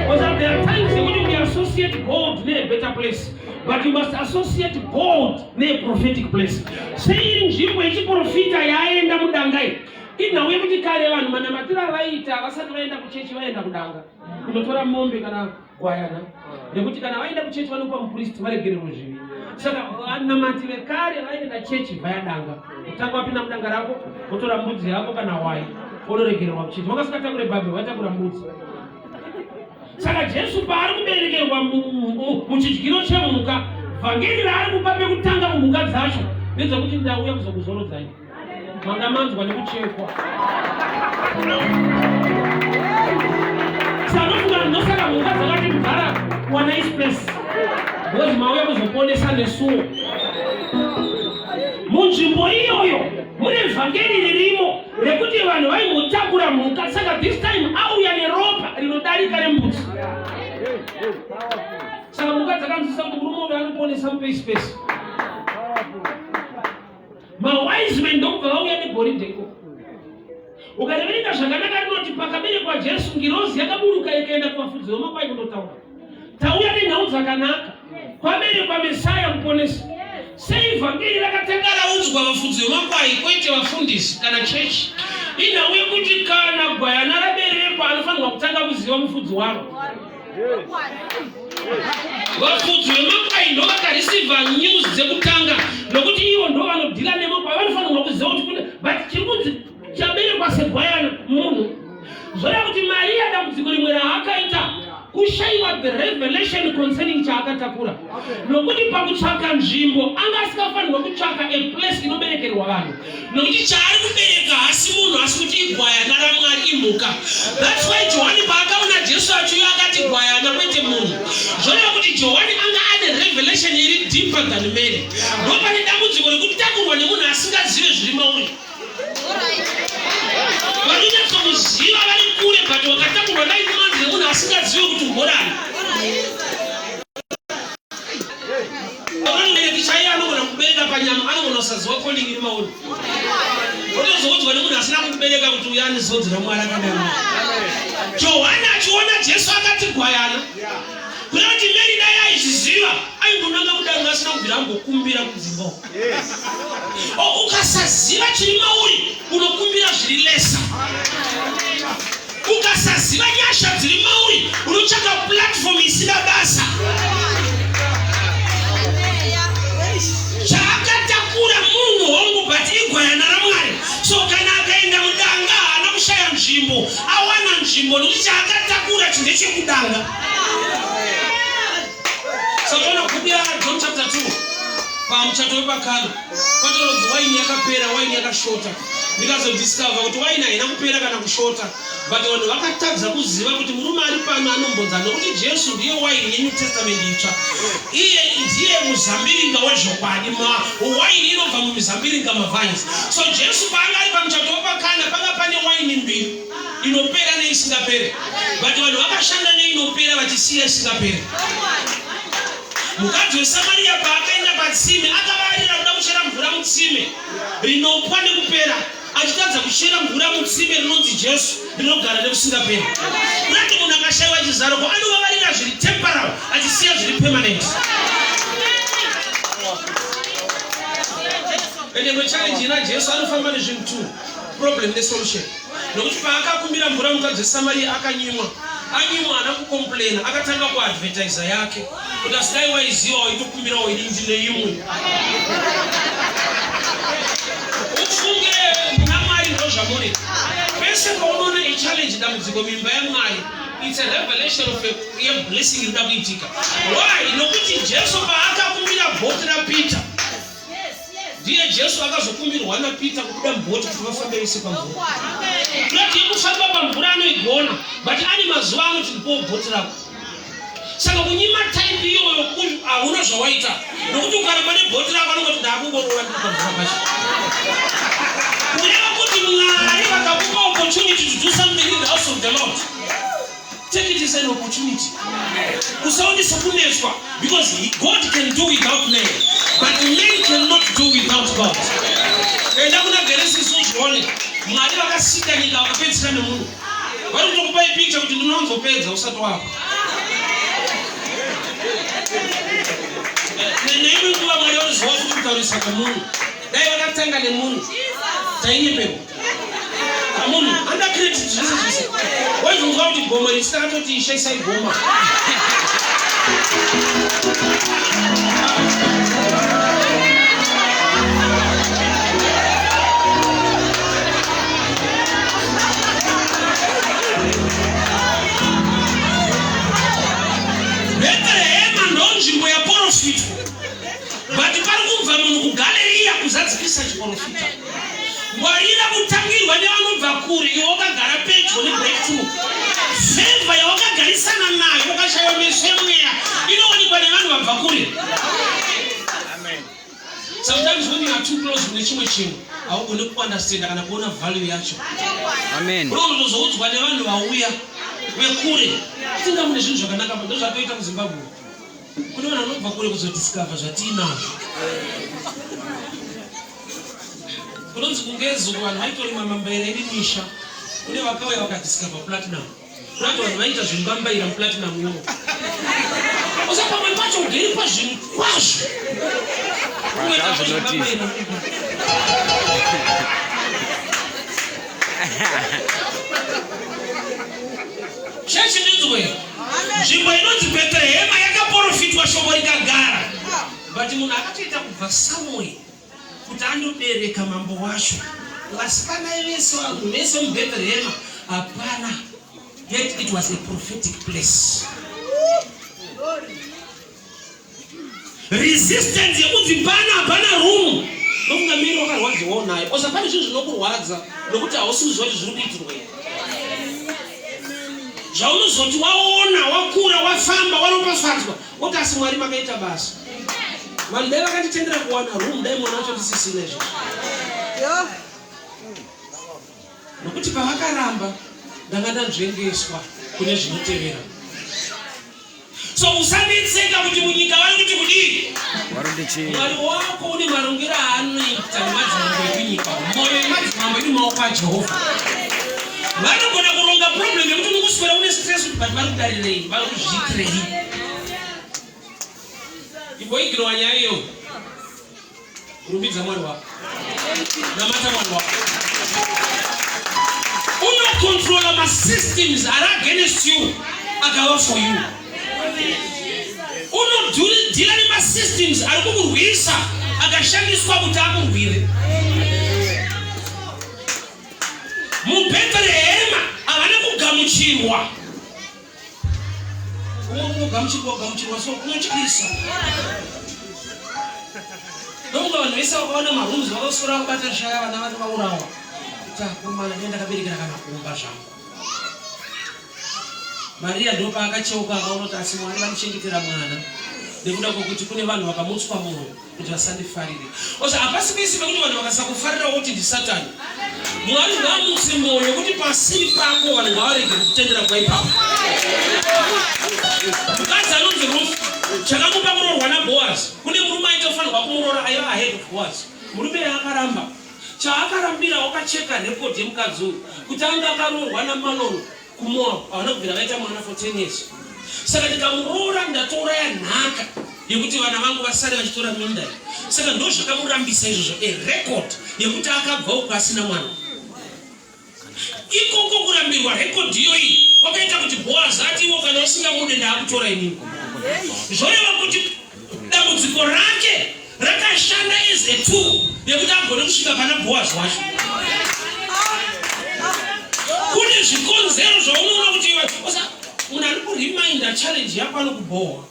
Because there are times when you associate gold in a better place, but you must associate gold in a prophetic place. Saying nzvimbo yechiprofita yaenda mudangai. Inauye kuti kare vanhu manamatira vaita vasati vaenda kuchechi vaenda kudanga. Kunotora mombe kana gwayana. Nekuti kana vaenda kuchechi vanopa mupristi varegererwa zviviri. Saka vanamatire kare vaenda chechi vayadanga. Utanga wapinda mudanga rako, wotora mbudzi yako kana wai. Wonoregererwa kuchechi. Vakasikataura bhabhe vatakura mbudzi. Saka Jesu paari kuberekerwa muchidyiro chemhuka, vhangeri raari kupa pekutanga mumhuka dzacho ndezvekuti ndauya kuzokuzorodzai. Manga manzwa nekuchekwa. Sanofunga ndosaka mhuka dzakati kugara wana ispace. Because mauya kuzoponesa nesuwo. Munzvimbo iyoyo mune vhangeri ririmo rekuti vanhu vaimbotakura mhuka. Saka this time auya neropa rinodarika rembudzi. Saka mhuka dzakanzwisa kuti murume uyu anoponesa mupe space. Mawise men ndokubva vauya negoridhe ikoko. Ukareverenga zvakanaka rinoti pakaberekwa Jesu ngirozi yakaburuka ikaenda kuvafudzi vemakwai kundotaura. Tauya nenhau dzakanaka. Kwaberekwa Mesaya muponesi. Sei vhangeri rakatanga raudzwa vafudzi vemakwai kwete vafundisi kana chechi. Inhau yekuti kana gwayana raberekwa anofanirwa kutanga kuziva mufudzi waro. Vafudzi vemakwai ndo vakareceiva news dzekutanga nokuti ivo ndo vanodhila nemakwai vanofanirwa kuziva kuti kune but chiri kunzi chaberekwa segwayana munhu. Zvoreva kuti Maria dambudziko rimwe raakaita kushayiwa the revelation concerning chaakatakura. Nokuti pakutsvaka nzvimbo anga asikafanirwa kutsvaka a place inoberekerwa vanhu. Nokuti chaari kubereka hasi munhu asi kuti igwayana raMwari imhuka. That's why Johani paakaona Jesu achiuya akati gwayana kwete munhu. Zvoreva kuti Johani anga ane revelation iri deeper than Mary. Ndopane dambudziko rekutakurwa nemunhu asingazive zviri mauri. Vanonyatsokuziva vari kure but wakatakurwa naimanzi nemunhu asingazive kuti mborani. Chaiye anogona kubereka panyama anogona kusaziva calling iri mauri. Unozoudzwa nemunhu asina kubereka kuti uya ane zodzi raMwari akadaro. Johani achiona Jesu akati gwayana. Kuti Mary dai aizviziva aingonanga kudanga asina kubvira ambokumbira kudzimba. Ukasaziva chiri mauri unokumbira zviri lesa. Ukasaziva nyasha dziri mauri unotsvaka platform isina basa. Chaakatakura munhu hongu but igwayana raMwari. So kana akaenda mudanga haana kushaya nzvimbo, awana nzvimbo nokuti chaakatakura ndechekudanga. Saka kubira John chapter 2 pamuchato wepakana patorodzi waini yakapera, waini yakashota. Ndikazodiscover kuti waini haina kupera kana kushota, but vanhu vakatadza kuziva kuti murume ari pano anombodza nokuti Jesu ndiye waini yeNew Testament itsva. Iye ndiye muzambiringa wezvokwadi. Waini inobva mumizambiringa mavines. So Jesu paanga ari pamuchato wepakana panga pane waini mbiri, inopera neisingapere, but vanhu vakashanda neinopera vachisiya isingapere. Mukadzi weSamaria paakaenda patsime akavarira kuda kuchera mvura mutsime rinopwa nekupera, achitadza kuchera mvura mutsime rinonzi Jesu rinogara nekusingaperi. Kunati munhu akashayiwa chizaroko anovavarira zviri temporal achisiya zviri permanent. ende challenge ina Jesu anofamba nezvinhu 2 problem nesolution nokuti paakakumbira mvura mukadzi Samaria akanyimwa anyimwa anakucomplaina akatanga kuadvertise yake kuti asidai waiziva waitokumbira waidinji neimwe ufunge muna Mwari ndozvamuri pese paunoona ichallenge dambudziko mimba yaMwari. It's a revelation of a blessing in kuitika. Why? Nokuti Jesu paakakumbira bhoti raPeter. Ndiye Jesu akazokumbirwa naPeter kubuda mboti kuti vafambe vese pamvura. Kuti kufamba pamvura anoigona, but ane mazuva anoti ndipo bhoti rako. Saka kunyima type iyoyo hauna zvawaita. Nokuti ukaramba nebhoti rako anongoti ndakungorora ndipo pamvura pacho. Kureva kuti Mwari vakakupa opportunity to do something in the house of the Lord. Take it as an opportunity. Because God can do without men, but men cannot do without God. And I'm not going to say so only. Mwari vakasika nyika vakapedzisa nemunhu. Vari kutokupa picture kuti ndinonzopedza usati wako. Neimwe nguva Mwari wanoziva kuti kutaurisa kwemunhu. Dai vakatanga nemunhu. Tainyepepo. Kamunhu anda credit zvese. Waizvonzwa kuti goma risakatoti ishaisai goma. Bethlehem ndonzvimbo yaprofita. But pari kubva munhu kugaleriya kuzadzikisa chiprofita. Warira kutangirwa nevanobva kure iwe wakagara pedyo nebreakthrough. Favor yawakagarisana nayo wakashaiwa meso emweya inowanikwa nevanhu vabva kure. Amen. Sometimes when you are too close nechimwe chinhu haugoni kuunderstand kana kuona value yacho. Amen. Unozoudzwa nevanhu vauya vekure. Tinga mune zvinhu zvakanaka ndozvatoita muZimbabwe. Kune vanhu vanobva kure kuzodiscover zvatinazvo. Kunonzi kungezo vanhu vaitorima mambaira emisha kune vakauya vakadiscover platinum. Kunati vanhu vaita zvimbambaira muplatinum umo. Osa pamwe pacho ugeri pazvinhu kwazvo. Chechi ndinzwe. Nzvimbo inonzi Bethlehem yakaprofitwa shoko rikagara. But munhu akatoita kubva somewhere kuti andobereka mambo wacho. Vasikana vese vanhu vese muBethlehem hapana. Yet it was a prophetic place. Resistance yekuti pana hapana room. Nokunga miri wakarwadziwawo nayo. Osa pane zvinhu zvinokurwadza nokuti hausiuzwa kuti zviri kuitirwa. Zvaunozoti waona wakura wafamba wanopafadzwa woti asi Mwari makaita basa. Vanhu dai vakatitendera kuwana room dai mwana wacho tisisina izvo. Nokuti pavakaramba ndanga ndanzvengeswa kune zvinotevera. So usanetseka kuti munyika vari kuti kudii? Mwari wako une marongero aanoita nemadzimambo ekunyika. Mwoyo wemadzimambo iri mumaoko aJehovha. Vanogona kuronga problem yekuti unokuswera une stress kuti vanhu vari kudarirei, vari kuzviitirei. Igoigirwa nyaya iyo. Rumbidza Mwari wako. Namata Mwari wako. Unocontrola ma-systems are against you akava for you. Unodhila nema-systems ari kukurwisa akashandiswa kuti akurwire. MuBethlehem havana kugamuchirwa. Kugamuchirwa so kunotyisa. Ndokunga vanhu vese vakaona marooms vakaswera vakabata shaya vana vati vaurawa. Kumana nenda kabereka kana kuumba zvangu. Maria ndo paakacheuka akaona kuti asi Mwari vamuchengetera mwana. Nekuda kwokuti kune vanhu vakamutswa mwoyo kuti vasandifarire. Osa hapasi pese pekuti vanhu vakasakufarira kuti ndiSatani. Mwari ngaamutse mwoyo kuti pasiri pako vanhu ngavarege kutendera kwaipapo. Mukadzi anonzi Ruth chakamupa kuroorwa naBoaz. Kune murume aitofanirwa kumuroora aiva ahead of Boaz. Murume akaramba. Chaakarambira wakacheka rekodi yemukadzi uyu kuti anga akaroorwa naMaloni kuMoab. Havana kubvira vaita mwana for 10 years. Saka ndikamuroora ndatouraya nhaka yekuti vana vangu vasare vachitora minda. Saka ndo zvakamurambisa izvozvo record yekuti akabva uko asina mwana. Ikoko kurambirwa record iyoyi kwakaita kuti Boaz ati iwo kana usingamude ndakutora inini. Zvoreva kuti dambudziko rake rakashanda as a tool yekuti agone kusvika pana Boaz wacho. Kune zvikonzero zvaunoona kuti munhu ari kuriminda challenge yako anokubohwa.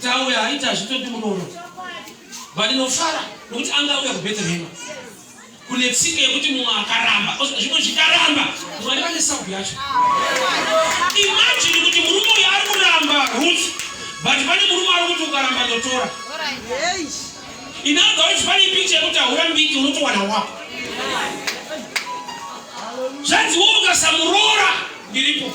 Tauya haita zvitoti munono. Vandinofara nokuti angauya kuBethlehem. Kune tsika yekuti munhu akaramba, zvimwe zvikaramba, Mwari vane sabu yacho. Imagine kuti murume uyu ari kuramba Ruth, but pane murume ari kuti ukaramba ndotora. Inagara kuti pane picture yekuti haurambiki unotowana wako. Zvanzi wewe ukasamurora ndiripo.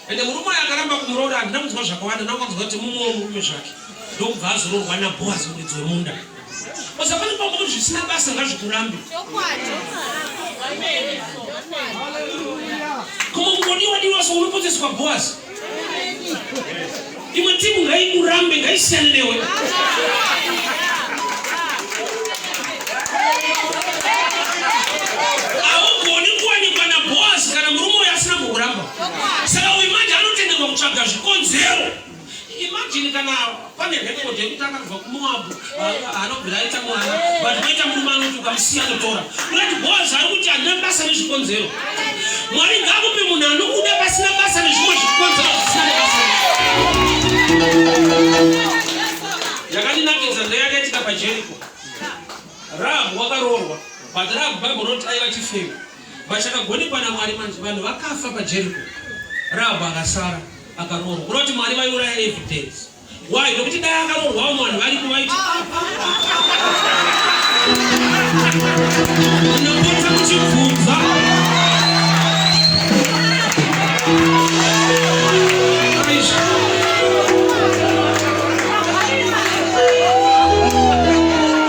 Ende murume uyu akaramba kumuroora handina kunzwa zvakawanda, ndakanzwa kuti mumwe murume zvake ndokubva azororwa naBoaz muridzi wemunda. Usapane pamwe kuti zvisina basa ngazvikurambe. Koma ngodiwa so unopoteswa Boaz. Imwe timu ngaikurambe ngaisiyane newe. Augoni kuwanikwa naBoaz kana murume uyu asina kukuramba. Saka uimanje anotenderwa kutsvaga zvikonzero. Imagine kana pane record yekuti akabva kuMoabu anobvira aita mwana but maita murume anoti ukamusiya anotora. Unoti Boaz ari kuti handina basa nezvikonzero. Mwari ngaakupe munhu anokuda pasina basa nezvimwe zvikonzero zvisina basa. Yakandinakidza ndayakaitika paJeriko. Rahabhu wakaroorwa but Rahabhu Bible roti aiva chifeve. Vachakagonekwa naMwari manje vanhu vakafa paJeriko. Rahabhu akasara akaroorwa. Kunoti Mwari vaiuraya evidence. Why? Nokuti dai akaroorwawo vanhu varipo vaiti unapota muchibvunza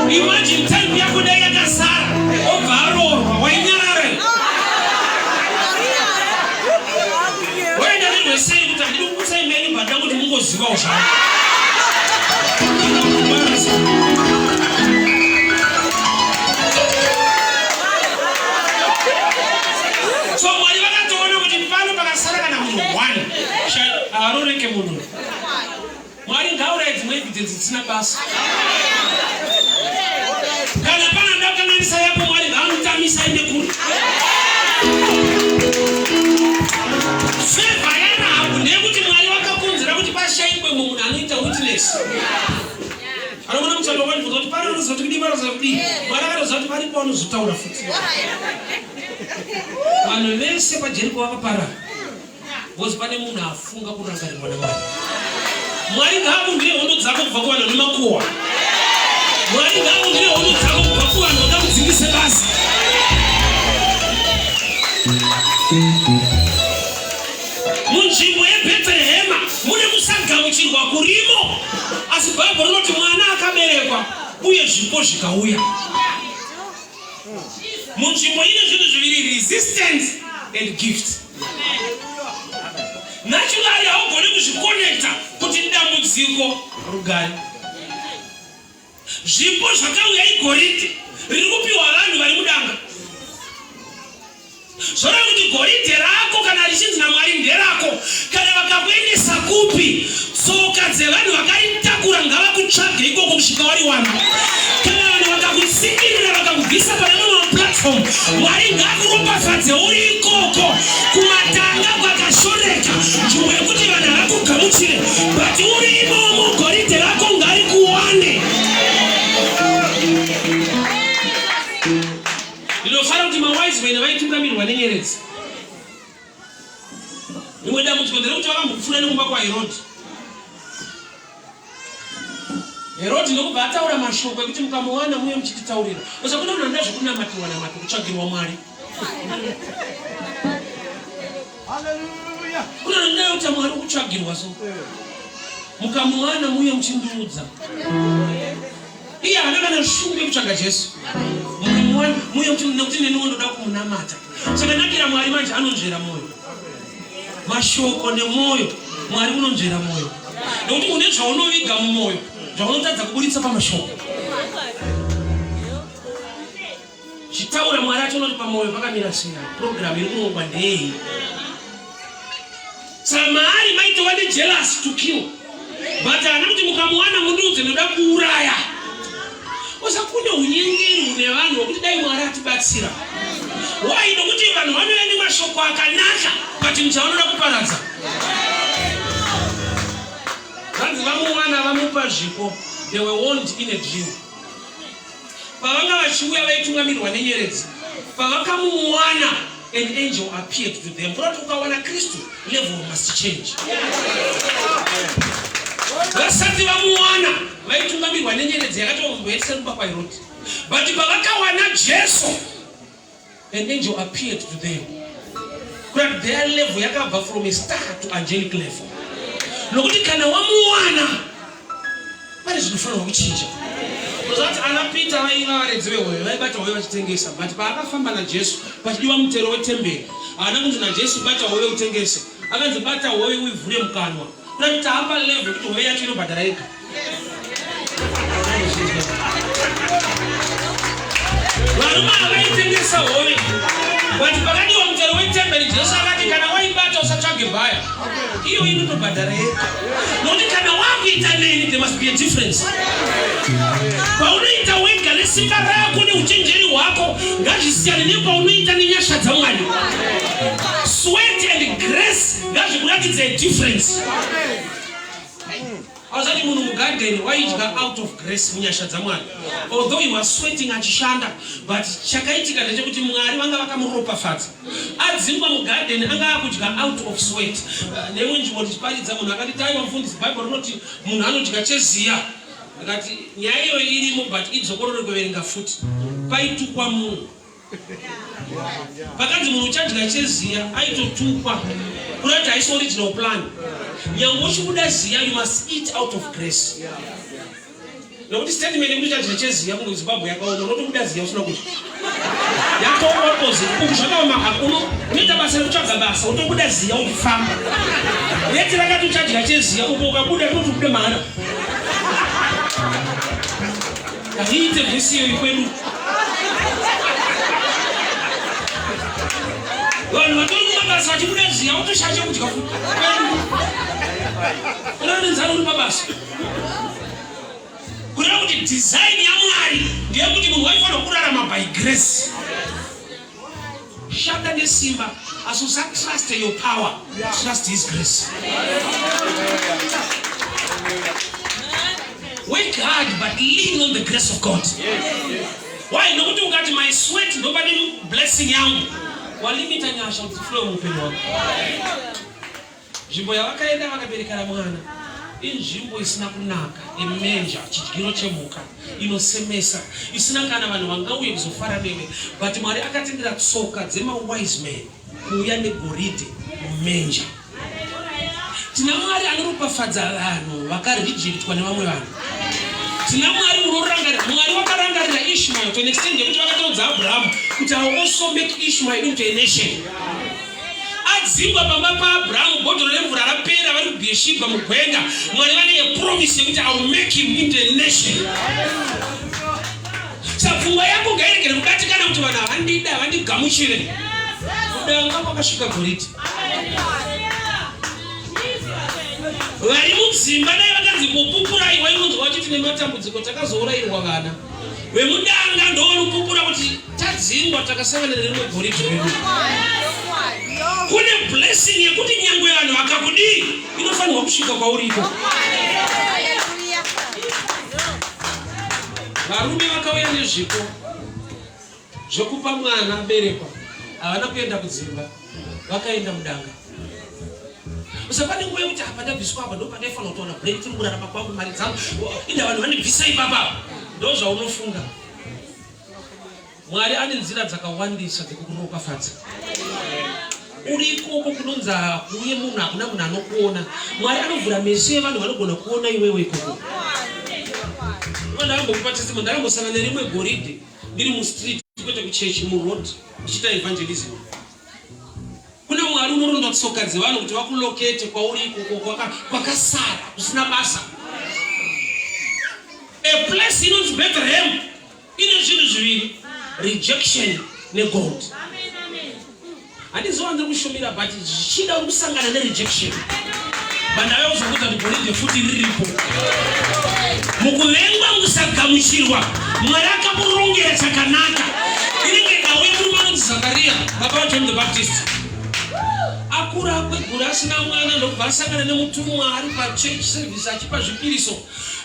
imagine time yako dai yakasara obva aroorwa wainyarara waenda nerwesei kuti handidi kukusaimeni bhada kuti mungozivawo zvako. So Mwari vakatoona kuti pano pakasara kana munhu 1 aroreke munhu. Mwari ngaurai dzimwe evidence dzisina basa. Kana pana ndakanganisa yako Mwari ngaamutamisa ende kuri. Favor yaRahabhu ndeyekuti Mwari vakakonzera kuti pashayikwe munhu anoita witness. Anoona muchando wangu kuti pana unoziva kuti kudii varoza kudii. Mwari akaroza kuti varipo vanozotaura futi. Vanhu vese paJeriko vakaparara. Bozi pane munhu afunga kurangarirwa naMwari. Mwari ngaakumbire hondo dzako kubva kuvanhu vane makuhwa. Mwari ngaakumbire hondo dzako kubva kuvanhu vanoda kudzingise basa. Munzvimbo yeBhethlehema mune kusagamuchirwa kurimo. Asi Bhaibheri rinoti mwana akaberekwa uye zvipo zvikauya. Munzvimbo ine zvinhu zviviri, resistance and gift. Naturally haugoni kuzvikonekta kuti dambudziko rugare. Zvipo zvakauya igoridhe riri kupiwa vanhu vari mudanga. Zvora kuti goridhe rako kana richinzi naMwari nderako, kana vakakuendesa kupi tsoka dzevanhu vakaritakura ngavakutsvage ikoko kusvika wari wanu. Kana vanhu vakakutsimbirira vakakubvisa pane mumwe platform, Mwari ngaakuropafadze uri ikoko kumatanga kwakashoreka nzvimbo yekuti vanhu havakugamuchire, but uri imomo goridhe rako ngarikuwane. Ndinofara kuti mawise men vaituramirwa nenyeredzi. Rimwe dambudziko nderekuti vakambofuna nekumba kwaHerodhi. Herodhi ndokubva ataura mashoko ekuti mukamuwana muye muchititaurira. Usakuda munhu anoda zvekunamatirwa namati kutsvagirwa Mwari. Haleluya. Kuna nenda kuti Mwari kutsvagirwa so. Mukamuwana muye muchindiudza. Iye haana kana shumbe kutsvaga Jesu. Mukamuwana muye muchindiudza kuti neni ndoda kumunamata. Saka nakira Mwari manje anonzvera moyo. Mashoko nemwoyo. Mwari unonzvera moyo. Nekuti une zvaunoviga mumwoyo zvaunotadza kuburitsa pamashoko. Chitaura Mwari acho unoti pamwoyo pakamira sei. Program iri kuongwa ndei. Samari maitova jealous to kill. But anakuti mukamuwana munduze noda kuuraya. Usakune unyengeri une vanhu wekuti dai Mwari atibatsira. Why nokuti vanhu vanoenda mashoko akanaka but muchaonoda kuparadza. Vanhu vamuwana vamupa zvipo. They were warned in a dream. Pavanga vachiuya vaitungamirirwa nenyeredzi. Pavakamuwana, an angel appeared to them. Kurati ukawana Kristu, level must change. Vasati vamuwana vaitungamirirwa nenyeredzi yakati vamboyetsa rumba kwairoti. But pavakawana Jesu, an angel appeared to them. Kurati their level yakabva from a star to angelic level. Nokuti kana wamuwana pane zvinofanirwa kuchinja. Kuzati ana Peter vaiva varedzi vehoyo vaibata hoyo vachitengesa. But paakafamba naJesu pachidiwa mutero wetemberi, haana kunzi naJesu bata hoyo utengese. Akanzi bata hoyo uivhure mukanwa. Kurati tahamba level kuti hoyo yacho inobhadhara yega. Varume vaitengesa hoyo. But pakadiwa mutero wetemberi, Jesu akati kana waibata usatsvage bhaya. Iyo inotobhadhara yega. Nokuti kana wakuita neni, there must be a difference. Paunoita wega nesimba rako neuchenjeri hwako ngazvisiyane nepaunoita nenyasha dzaMwari. Sweat and grace ngazvikuratidze a difference. Azati munhu mugarden waidya out of grace munyasha dzaMwari. Although he was sweating achishanda, but chakaitika ndechekuti Mwari vanga vakamuropafadza. Adzingwa mugarden anga akudya out of sweat. Nemwe nzvimbo tichiparidza munhu akati taiwa mufundisi Bible rinoti munhu anodya cheziya. Akati nyaya iyo irimo but idzokorore kuverenga futi. Paitukwa munhu. Pakanzi munhu uchadya cheziya aitotukwa. Kurati haisi original plan. Nyange uchibuda ziya, you must eat out of grace. Nokuti statement yekuti uchadya cheziya munhu Zimbabwe yakaona unotobuda ziya usina kuti. Yakaona opposite. Zvakaoma hakuno unoita basa rekutsvaga basa utobuda ziya ukifamba. Yeti rakati uchadya cheziya uko ukabuda unotobuda mahara. Kahiite visiyo ikwedu. Vanhu vatori kumabasa vachibuda ziya utoshache kudya futi. Unorinzana uri mabasa. Kureva kuti design yaMwari ndeyekuti munhu waifanira kurarama by grace. Shanda nesimba asi usatrust your power. Trust his grace. Work hard but lean on the grace of God. Why? Nokuti ukati my sweat nobody blessing yangu. Walimita nyasha kuti flow mupenyu wako. Nzvimbo yavakaenda vakaberekera mwana inzvimbo isina kunaka, imenja, chidyiro chemuka, inosemesa, isina kana vanhu vangauye kuzofara newe. But Mwari akatendera tsoka dzema-wise men kuuya negoridhe mumenja. Tina Mwari anoropafadza vanhu vakarejectwa nevamwe vanhu. Tina Mwari unorangarira. Mwari wakarangarira Ishmael to an extent yekuti vakataudza Abraham kuti I will also make Ishmael into a nation. Adzingwa pamba paAbraham bhodhoro remvura rapera vari kuBheersheba mugwenga. Mwari vane a promise yekuti I will make him into a nation. Saka pfungwa yako ngairegere kudatikana kuti vanhu havandida havandigamuchire. Kudanga kwakasvika goridhe. Vari mudzimba dai vakanzi mupupurai wainonzwa vachiti nematambudziko takazourayirwa vana. Vemudanga ndoonopupura kuti tadzingwa takasangana nerimwe goridhe redu. Kune blessing yekuti nyangwe vanhu vakakudii inofanirwa kusvika kwauripo. Varume vakauya nezvipo zvokupa mwana aberekwa, havana kuenda kudzimba, vakaenda mudanga. Usapane nguva yekuti apa ndabviswa apa ndopandaifanira kutoona break tiri kurarama kwangu mari dzangu inda vanhu vanibvisa ipapa. Ndo zvaunofunga. Mwari ane nzira dzakawandisa dzekukuropafadza. Uriko kunonzi kuye munhu hakuna munhu anokuona. Mwari anovhura meso evanhu vanogona kuona iwewe ikoko. Ndakambokupa testimony, ndakambosangana nerimwe goridhe ndiri mustreet kwete kuchechi muroad ndichiita evangelism. Kuna Mwari Mwari unoronda tsoka dzevanhu kuti vakulokete kwauri kwakasara kusina basa. A place inonzi Bethlehem ine zvinhu zviviri, rejection negold. Handizowanze kushumira but zvichida kusangana nerejection. Bandaya uzokuta kuti gold futi riripo. Mukuvengwa musagamuchirwa, Mwari akamurongera chakanaka. Inenge nawe muri Zakaria, baba wa John the Baptist. Akura kwegura asina mwana ndokubva asangana nemutumwa ari pachurch service achipa zvipiriso.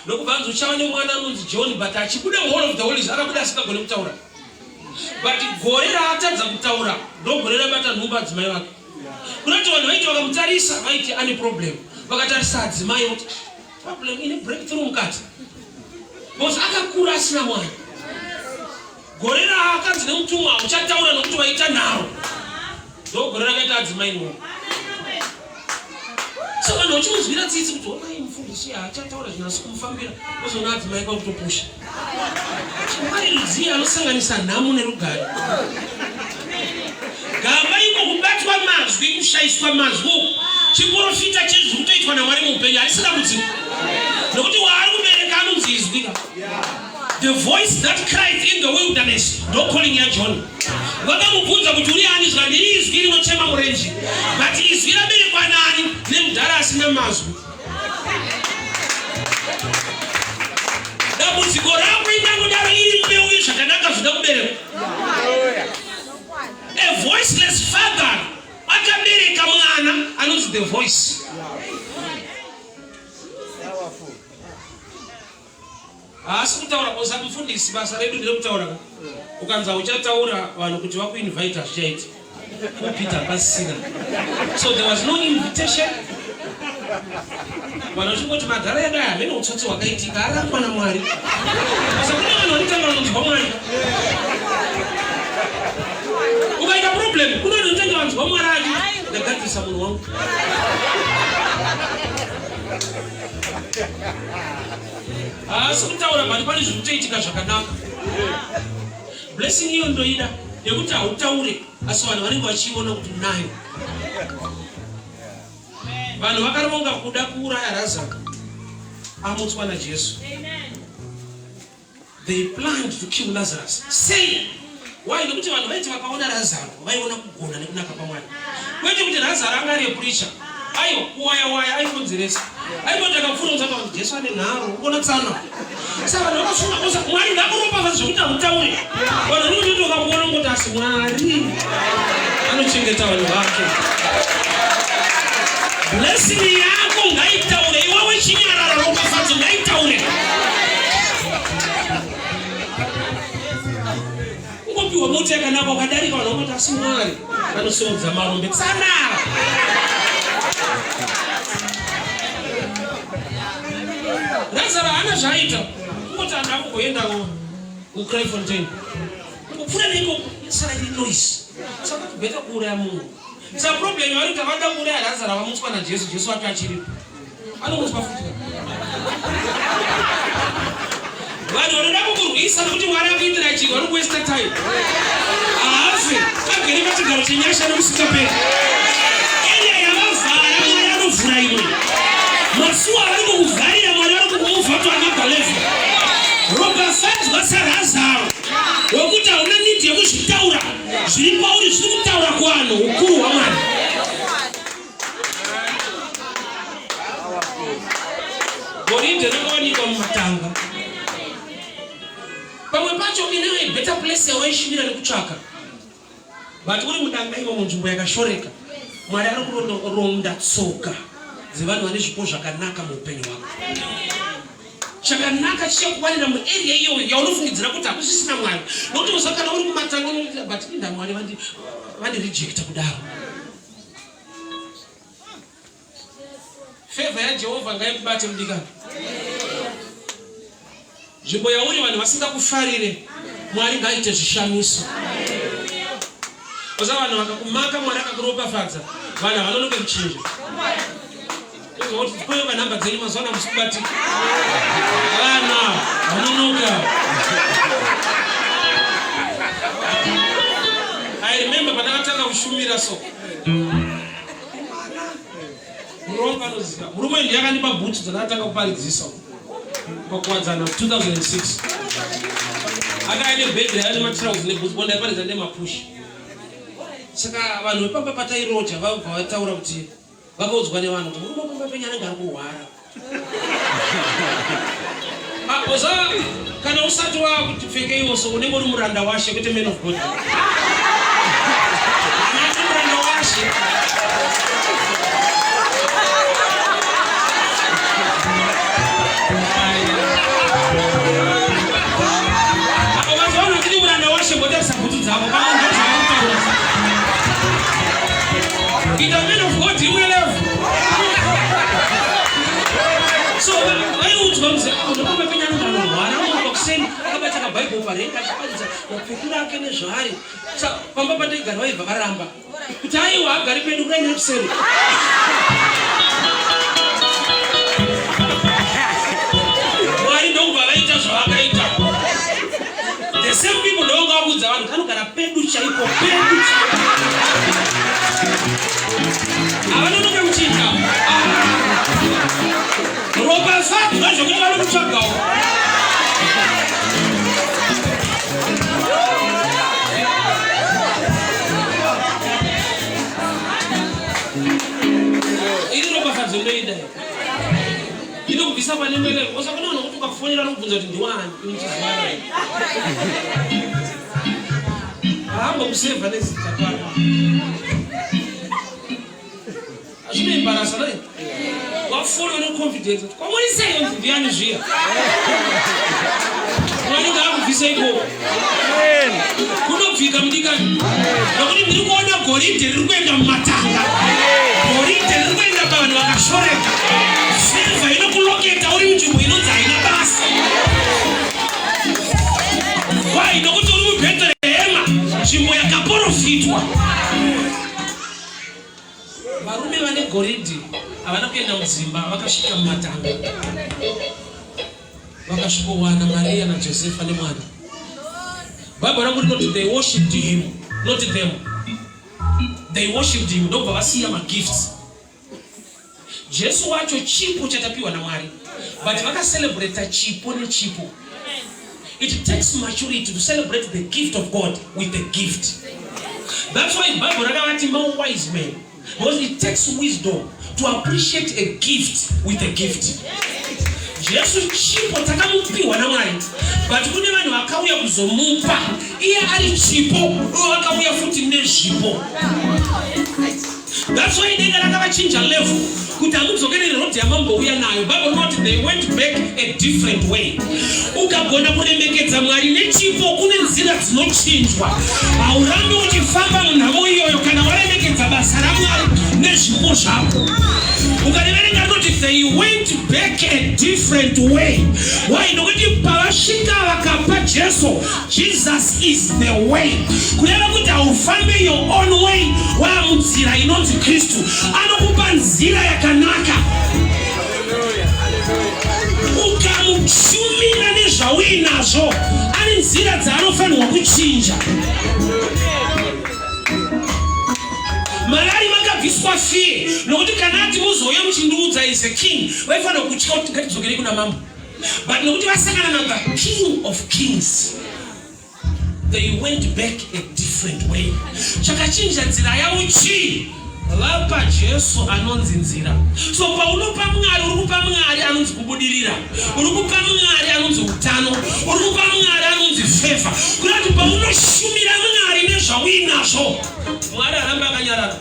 Ndokubva anzochava nemwana anonzi John but achibuda Hall of the Holies akabuda asingagone kutaura. But gore raatadza kutaura ndogore rabata nhumba adzimai vake. Kunoti vanhu vaiti vakamutarisa vaiti ane problem. Vakatarisa adzimai kuti problem ine breakthrough mukati. Because akakura asina mwana. Gore raakanzi nemutumwa uchataura nokuti waita nharo. Ndogore rakaita adzimai nwo. So vanhu vachimuzvira tsitsi kuti honai mufundisi achataura zvinasi kumufambira kozona adzimai kwakutopusha. Mwari rudziya anosanganisa nhamo nerugare. Gamba iko kubatwa mazwi, kushayiswa mazwi. Chiprofita chezviri kutoitwa naMwari muupenyu harisina kudzika. Nokuti waari kubereka anonzi izwi. The voice that cried in the wilderness, no calling ya John. Vakamubvunza kuti uri ani zvika ndiri izwi rinochema murenje. But izwi raberekwa nani nemudhara asina mazwi. Dambudziko rako ingangodaro iri mbeu zvakanaka zvida kuberekwa. A voiceless father akabereka mwana anonzi the voice. Asi kutaura kosa mufundisi basa redu ndiro kutaura. Ukanza uchataura vanhu kuti vakuinvite azvichaiti. Peter pasina. So there was no invitation. Vanhu vachingoti madhara edu aya hamene utsotsi hwakaitika arangwa naMwari. Saka kune vanhu vanotanga vanonzwa Mwari. Ukaita problem kune vanhu vanotanga vanonzwa Mwari ati ndagadzisa munhu wangu. Asi kutaura vanhu pane zviri kutoitika zvakanaka. Blessing iyo ndoida yekuti hautaure asi vanhu vanenge vachiona kuti nayo. Vanhu vakaronga kuda kuuraya Lazarus amutswa naJesu. They planned to kill Lazarus. Say why? Nokuti vanhu vaiti vakaona Lazarus vaiona kugona nekunaka kwaMwari. Kwete kuti Lazarus anga ari preacher. Aiwa kuwaya aikonzeresa. Aibota akafunza kuti Jesu ane nharo ukona tsana. Saka vanhu vakafunga kosa Mwari ngakuropafadza zvekuti hamutaure. Vanhu vanototoka kuona kuti asi Mwari anochengeta vanhu vake. Blessing yako ngaitaure, iwewe chinyarara ropafadzo ngaitaure. Ungopiwa moti yakanaka ukadarika vanhu vanoti asi Mwari anosodza marombe tsana. Lazarus hana zvaita. Kungoti anhu akungoendawo kuCrayfontein. Kungopfuura neiko sara iri noise. Saka kubeta kuuraya munhu. Saka problem yavari kuti vada kuuraya Lazarus vamutswa naJesu, Jesu ati achiripo. Anongoswa futi. Vanhu vanoda kukurwisa nokuti Mwari akuitira chinhu vari kuwaste time. Haafe agere pachigaro chenyasha nokusingaperi. Area yavavhara Mwari anovhura imwe. Masuwa ari kukuvharira Mwari ari kukumuvhato akagalevha. Ropafadzwa saRazaro wekuti hauna nidhi yekuzvitaura zviri pauri zviri kutaura kuvanhu ukuru hwaMwari. Gorinde rakawanikwa mumatanga. Pamwe pacho ine better place yawaishumira nekutsvaka. But uri mudanga imo munzvimbo yakashoreka. Mwari ari kuronda tsoka dzevanhu vane zvipo zvakanaka muupenyu hwako. Chakanaka chichakuwanira muarea iyoyo yaunofungidzira kuti hakusisina Mwari. Nokuti usakana uri kumatanga unokuti but inda Mwari vandirejecta kudaro. Favor yaJehovha ngaikubate mudikani. Nzvimbo yauri vanhu vasingakufarire Mwari ngaaite zvishamiso. Kosa vanhu vakakumaka Mwari akakuropafadza vanhu havanonoke kuchinja. Kwewe vanhamba dzenyu mazuva musikubatika. Vana vanonoka. I remember pandakatanga kushumira so. muzika. Murume ndiye akanipa boots dzakatanga kuparidzisa. Pakuwadzana 2006. Akaine bed yane matrousers neboots bonda paridza nemapush. Saka vanhu vepamba patairoja vabva vataura kuti vakaudzwa nevanhu kuti murume pamba penyu anenge ari kuhwara. Apoza kana usati wakutipfeke iwo so unenge uri muranda washe kwete man of God. Kana muranda washe. Apoza kuti muranda washe ngoda sabutu dzavo kana ndo zvakutaura. Ita man of God imwe level. So vaiudzwa mze unopamba penyu anenge ari kuhwara kuseni akabata kaBhayibheri parenga akaparidza mapfekero ake nezvaari. Pamba pataigara vaibva varamba kuti aiwa agari pedu kudai nekuseri. Mwari ndokubva vaita zvavakaita. The same people ndovanga vaudza vanhu kanogara pedu chaipo pedu. Havanonoke kuchinja. Ropa zvadzo zvazvokuti vanokutsvagawo. Ini ropa zvadzo ndoida. Inokubvisa pane mbele. Usakona kuti ukafonera nokubvunza kuti ndiwani unochizwana. Hamba kuseva nezita pano. Azvinoembarasa nai. Wafona neconfidence. Kwamuri sei ndiani zviya? Mwari ngaakubvisa ikoko. Kunobvika mudikani. Nokuti ndiri kuona goridhe riri kuenda mumatanga. Goridhe riri kuenda pavanhu vakashoreka. Silva inokuloketa uri munzvimbo inonzi haina basa. Why? Nokuti uri muBheterehema, nzvimbo yakaprofitwa. Varume vane goridhe havana kuenda mudzimba, vakasvika mumatanga. Vakasvikowana Maria naJosefa nemwana. Bhaibheri rangu rinoti they worshipped him, not them. They worshipped him, ndobva vasiya magifts. Jesu wacho chipo chatapiwa naMwari, but vakacelebrate chipo nechipo. It takes maturity to celebrate the gift of God with the gift. That's why Bible rakavati wise men, because it takes wisdom to appreciate a gift with a gift. Jesu chipo takamupiwa naMwari, but kune vanhu vakauya kuzomupa iye ari chipo, vakauya futi nezvipo. That's why denga rakavachinja level kuti amudzokere nerodhi yamambouya nayo. Bible note they went back a different way. Ukagona kuremekedza Mwari nechipo kune nzira dzinochinjwa. Haurambi uchifamba munhamo iyoyo kana waremekedza basa raMwari nezvipo zvako. Ukareverenga noti they went back a different way. Why? Nokuti pavasvika vakapa Jesu, Jesus is the way. Kureva kuti haufambe your own way wamunzira inonzi Kristu. Anokupa nzira yakanaka. Ukamushumira nezvauinazvo, ane nzira dzaanofanirwa kuchinja. Marari makabviswa fear, nokuti kana ati muzouya muchindiudza is a king, vaifanira kutya kuti ngatidzokere kuna mambo. But nokuti vasangana namba King of Kings, they went back a different way. Chakachinja nzira yavo chii? Vapa Jesu anonzi nzira. So paunopa Mwari, urikupa Mwari anonzi kubudirira. Urikupa Mwari anonzi utano. Urikupa Mwari anonzi favor. Kurati paunoshumira Mwari nezvauinazvo, Mwari aramba akanyarara.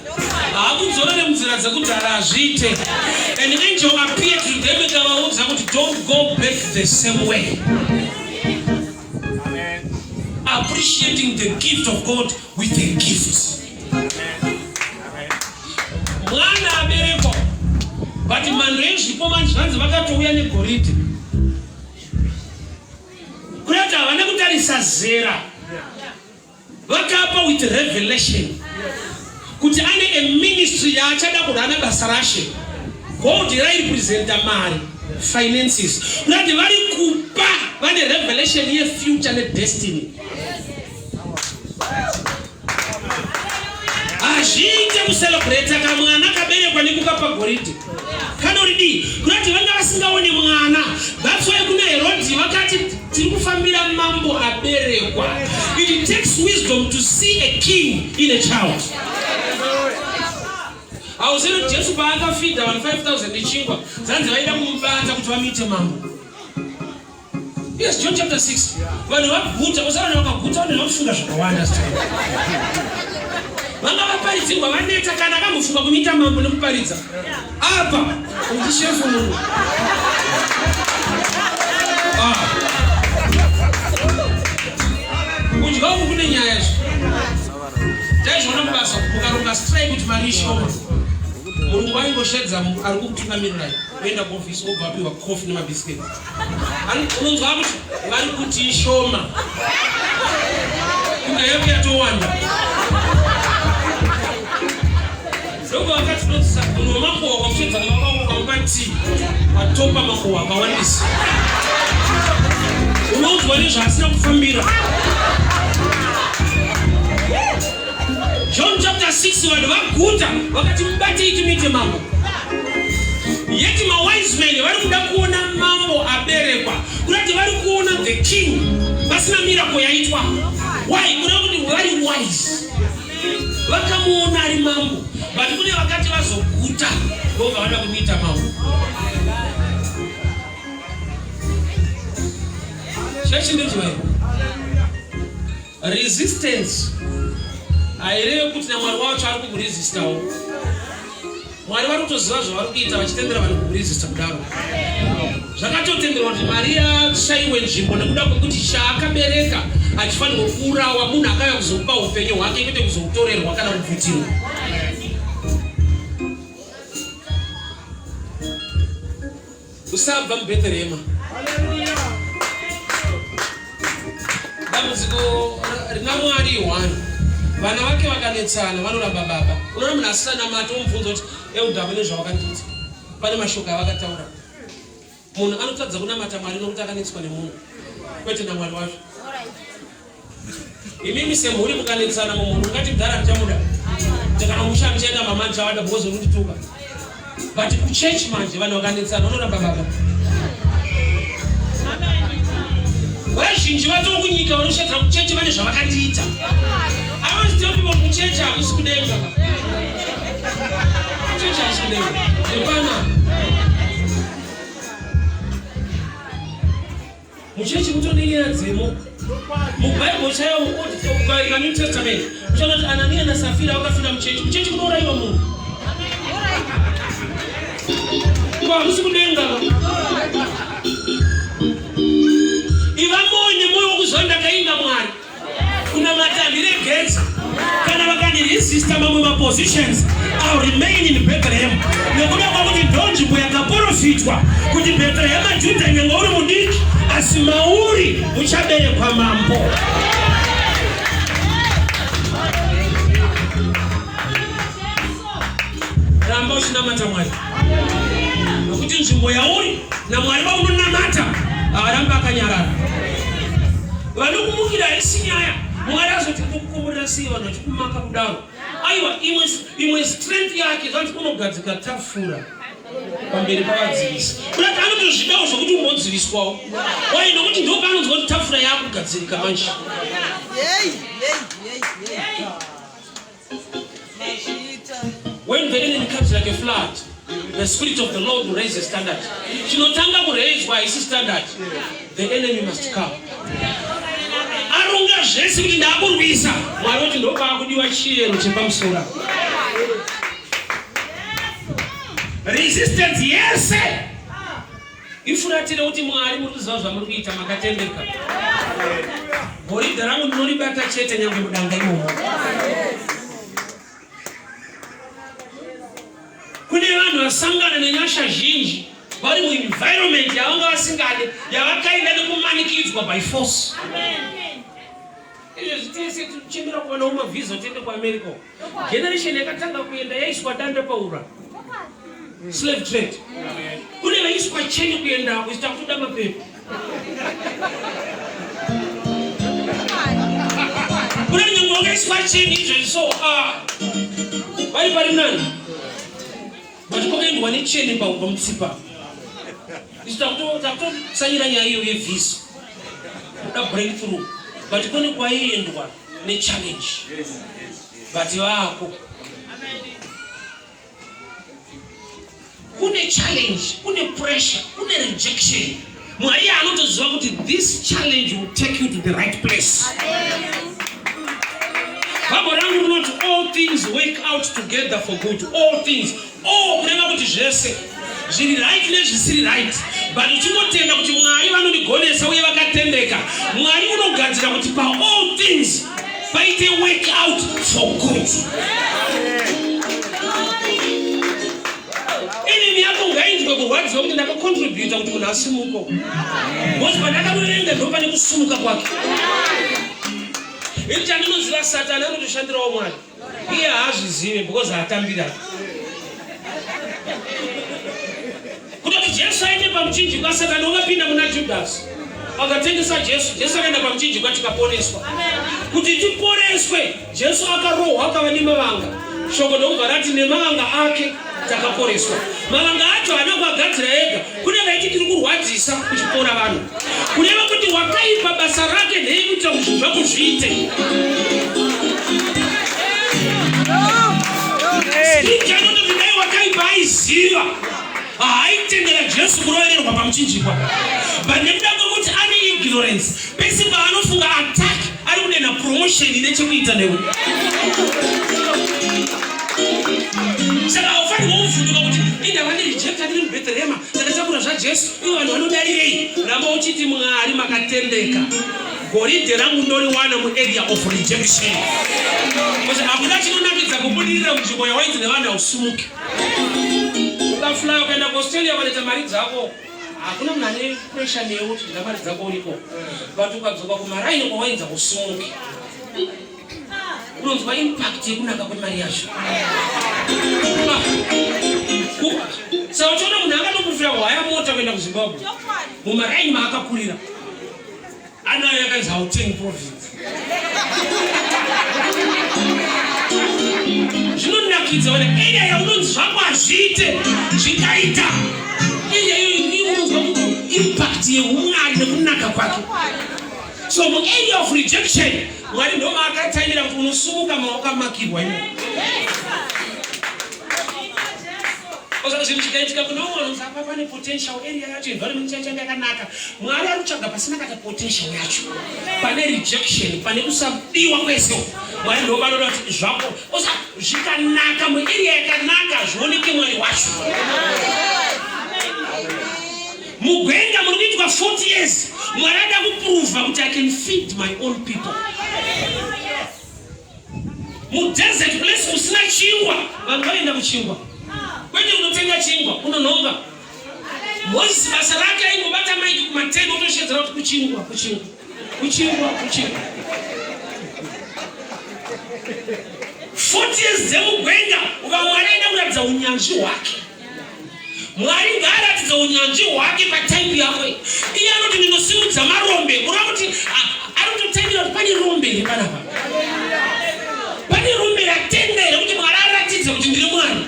Hakudzora nemunzira dzekudhara azviite. An angel appeared to them and akavaudza kuti don't go back the same way. Amen. Appreciating the gift of God with a gift. Mwana aberekwa, but mhando yezvipo manzvanzi vakatouya negoridhe. Kurati havana kutarisa zera, vakapa with revelation kuti ane a ministry yaachada kurana basa rashe. Gold rairepresenta mari, finances. Kurati vari kupa vane revelation ye future ne destiny. Azviite kucelebrate kamwana kaberekwa nekukapa goridhe. kudi kuti vanga vasingaone mwana. That's why kuna Herodi vakati tiri kufambira mambo aberekwa. It takes wisdom to see a king in a child. Auzero Jesu paakafida 5,000 ichingwa zanzi vaida kumubata kuti vamite mambo. Yes, John chapter 6. Vanhu vaguta usana vakaguta vanhu vakufunga zvakawanda still. Vanga vaparidzirwa vaneta kana akamufunga kumita mambo nekuparidza. Apa uchishefu munhu. Kudya uku kune nyaya zvo. Taizviona mubasa mukaronga strike kuti mari ishoma. Mulungu aingoshedza ari kukutungamirira kuenda kuofisi obva apiwa kofi nemabhisiketi. Unonzwa kuti vari kuti ishoma. Kunga yeku yatowanda. Ndogo wakati tunotsa kuno makowa kwakushedza kwakamupa tii atopa makowa akawandisa. Unonzwa nezvaasina kufambira. John chapter 6 vanhu vaguta vakati mubate itimite mambo. Yeti wise men vari kuda kuona mambo aberekwa. Kuti vari kuona the king pasina miracle yaitwa. Why? Kuna kuti vari wise. Vakamuona ari mambo. But kune vakati vazoguta ndobva vada kumita mambo. Shachindechimai. Resistance airewe kuti naMwari wacho ari kukuresistawo. Mwari vari kutoziva zvavari kuita vachitendera vanhu kukuresista kudaro. Zvakatotenderwa kuti Maria shaiwe nzvimbo nekuda kwekuti chaakabereka achifanirwa kuurawa munhu akauya kuzokupa upenyu hwake kwete kuzokutorerwa kana kubvutirwa. Usabva muBhethlehema. Dambudziko rina Mwari Yohana. Vana vake vakanetsana vanoramba baba. Unoona munhu asina mati omubvunza kuti eudhamu nezvawakanditi. Pane mashoko avakataura. Munhu anotadza kunamata Mwari nokuti akanetswa nemunhu kwete naMwari wacho. Imimi semhuri mukanetsana mumunhu ungati mudhara ndichamuda. Tikana mushami chaenda mama ndichawada bhozo rundituka. But kuchechi manje vanhu vakanetsana vanoramba baba. Vazhinji vatoo kunyika vanoshedzera kuchechi vane zvavakandiita. I want to tell people kuchechi hakusi kudenga. Kuchechi hakusi kudenga. Hapana. Muchechi mutonengera dzemo. Mubhaibheri chaiyo ukaverenga New Testament uchaona kuti Anania naSafira vakafira muchechi. Muchechi kunourayiwa munhu. Hakusi kudenga. Ivamone moyo wokuzonda kainga Mwari. Kuna matambire getsi. Kana vakaniresista mamwe mapositions, I'll remain in Bethlehem. Nekuda kwakuti ndonzvimbo yakaprofitwa kuti Bethlehem Juda inenge uri mudiki asi mauri uchaberekwa mambo. Ramba uchinamata Mwari. Nokuti nzvimbo yauri naMwari vaunonamata avaramba akanyarara. Vanokumukira haisi nyaya. Mwari azoti kukumurira sei vanhu vachikumaka kudaro. Aiwa imwe strength yake zvanzi kunogadzika tafura pamberi pavadzivisi. Kuti anotozvidawo zvokuti umbodziviswawo. Wai nokuti ndo paanonzwa kuti tafura yakugadzirika manje. When the enemy comes like a flood, the spirit of the Lord will raise a standard. Chinotanga kuraiswa haisi standard. The enemy must come. Arunga zvese kuti ndakurwisa. Mwari kuti ndopakudiwa chiyero chepamusoro. Resistance yese ifuratire kuti Mwari muri kuziva zvamuri kuita makatendeka. Goridhe rangu ndinoribata chete nyange mudanga imomo. Kune vanhu vasangana nenyasha zhinji vari muenvironment yavanga vasingade yavakaenda nekumanikidzwa by force. Izvo zvitese tichemera kuwana mavhiza tiende kuAmerica. Generation yakatanga kuenda yaiswa danda paura. Slave trade. Kune vaiswa cheni kuenda kuita kutoda mapepa. Kune nyangwe vakaiswa cheni izvo so vari pari nani. but kokaendwa necheni pamutsipa takutotsanyira nyaya iyo yevhiso kuda breakthrough but kone kwaiendwa nechallenge but vako kune challenge, kune pressure, kune rejection. Mwari anotoziva kuti this challenge will take you to the right place. Baba rangu rinoti all things work out together for good. All things. Kureva kuti zvese zviri right nezvisiri right. But uchingotenda kuti Mwari vanondigonesa uye vakatendeka. Mwari unogadzira kuti pa all things paite work out for good. Ini yako ngainzwe kurwadziwa kuti ndakacontribute kuti munhu asimuko. Ngozi pandakamurenga ndopa nekusumuka kwake. Ini chandinoziva Satani anotoshandirawo Mwari. Iye haazvizive because haatambira. Kutoti Jesu aite pamuchinjikwa Satani wakapinda muna Judas. Akatengesa Jesu akaenda pamuchinjikwa tikaponeswa. Kuti tiponeswe, Jesu akarohwa akava nemavanga. Shoko ndokubva rati nemavanga ake takaporeswa. Mavanga acho haana kuagadzira ega. Kune vaiti tiri kurwadzisa kuchipora vanhu. Kureva kuti wakaipa basa rake nekuita kuti zvako zviite. Scripture inoti dai wakaipa aiziva. Haitendera Jesu kurovererwa pamuchinjikwa. But nekuda kwekuti ane ignorance, pese paanofunga attack ari kudena promotion nechekuita newe. Saka haufanirwa kuvhunduka kuti indava ndirejecta ndiri muBhethlehema ndakatakura zvaJesu ivo vanhu vanodarirei. Ramba uchiti Mwari makatendeka. Goridhe rangu ndoriwana muarea of rejection. Kuti hakuna chinonakidza kubudirira munzvimbo yawainzi nevanhu hausumuki. Ukafly ukaenda kuAustralia wanaita mari dzako. Hakuna munhu ane pressure newe kuti ndina mari dzako uripo. But ukadzoka kumaraini kwawainza kusumuki. Unonzwa impact yekunaka kwemari yacho. Saka uchiona munhu akatopufira waya mota kuenda kuZimbabwe. Mumaraini maakakurira. Anayo yakanzi Gauteng province. Zvinonakidza kuti area yaunonzi zvako hazviite zvikaita. Area iyoyo unonzwa kuti impact yeumwari nekunaka kwake. So mu area of rejection, Mwari ndo maakataimira kuti unosumuka maoko amakirwa ino. Zvinhu zvikaitika kuna umwe anonzi apa pane potential area yacho environment yacho yakanaka. Mwari ari kutsvaga pasina kata potential yacho. Pane rejection, pane kusadiwa kwese. Mwari ndo vanoda kuti zvako zvikanaka mu area yakanaka zvioneke Mwari wacho. Mugwenga muri kuitwa 40 years. Mwari ada kuprova kuti I can feed my own people. Mu desert place kusina chingwa, vanhu vaenda kuchingwa. Kwete unotenga chingwa, unononga. Moses basa rake aingobata maiki kumatendo utoshedzera kuti kuchingwa. 40 years dzemugwenga, ukamwari aenda kuratidza unyanzvi hwake. Mwari ngaaratidza unyanzvi hwake pataimu yako. Iye anoti ndinosimudza marombe. Kureva kuti anototaimira kuti pane rombe repanapa. Pane rombe ratendera kuti Mwari aratidze kuti ndiri Mwari.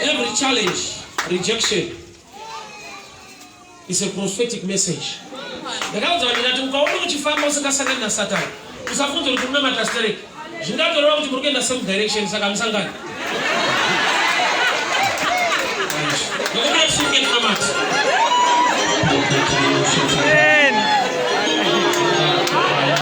Every challenge, rejection is a prophetic message. Ndakaudza vanhu ndati ukaona uchifamba usingasangani naSatani, usafunge kuti una matastereki. Zvingatoreva kuti muri kuenda same direction saka musangani. Ndokuda kusunge namati.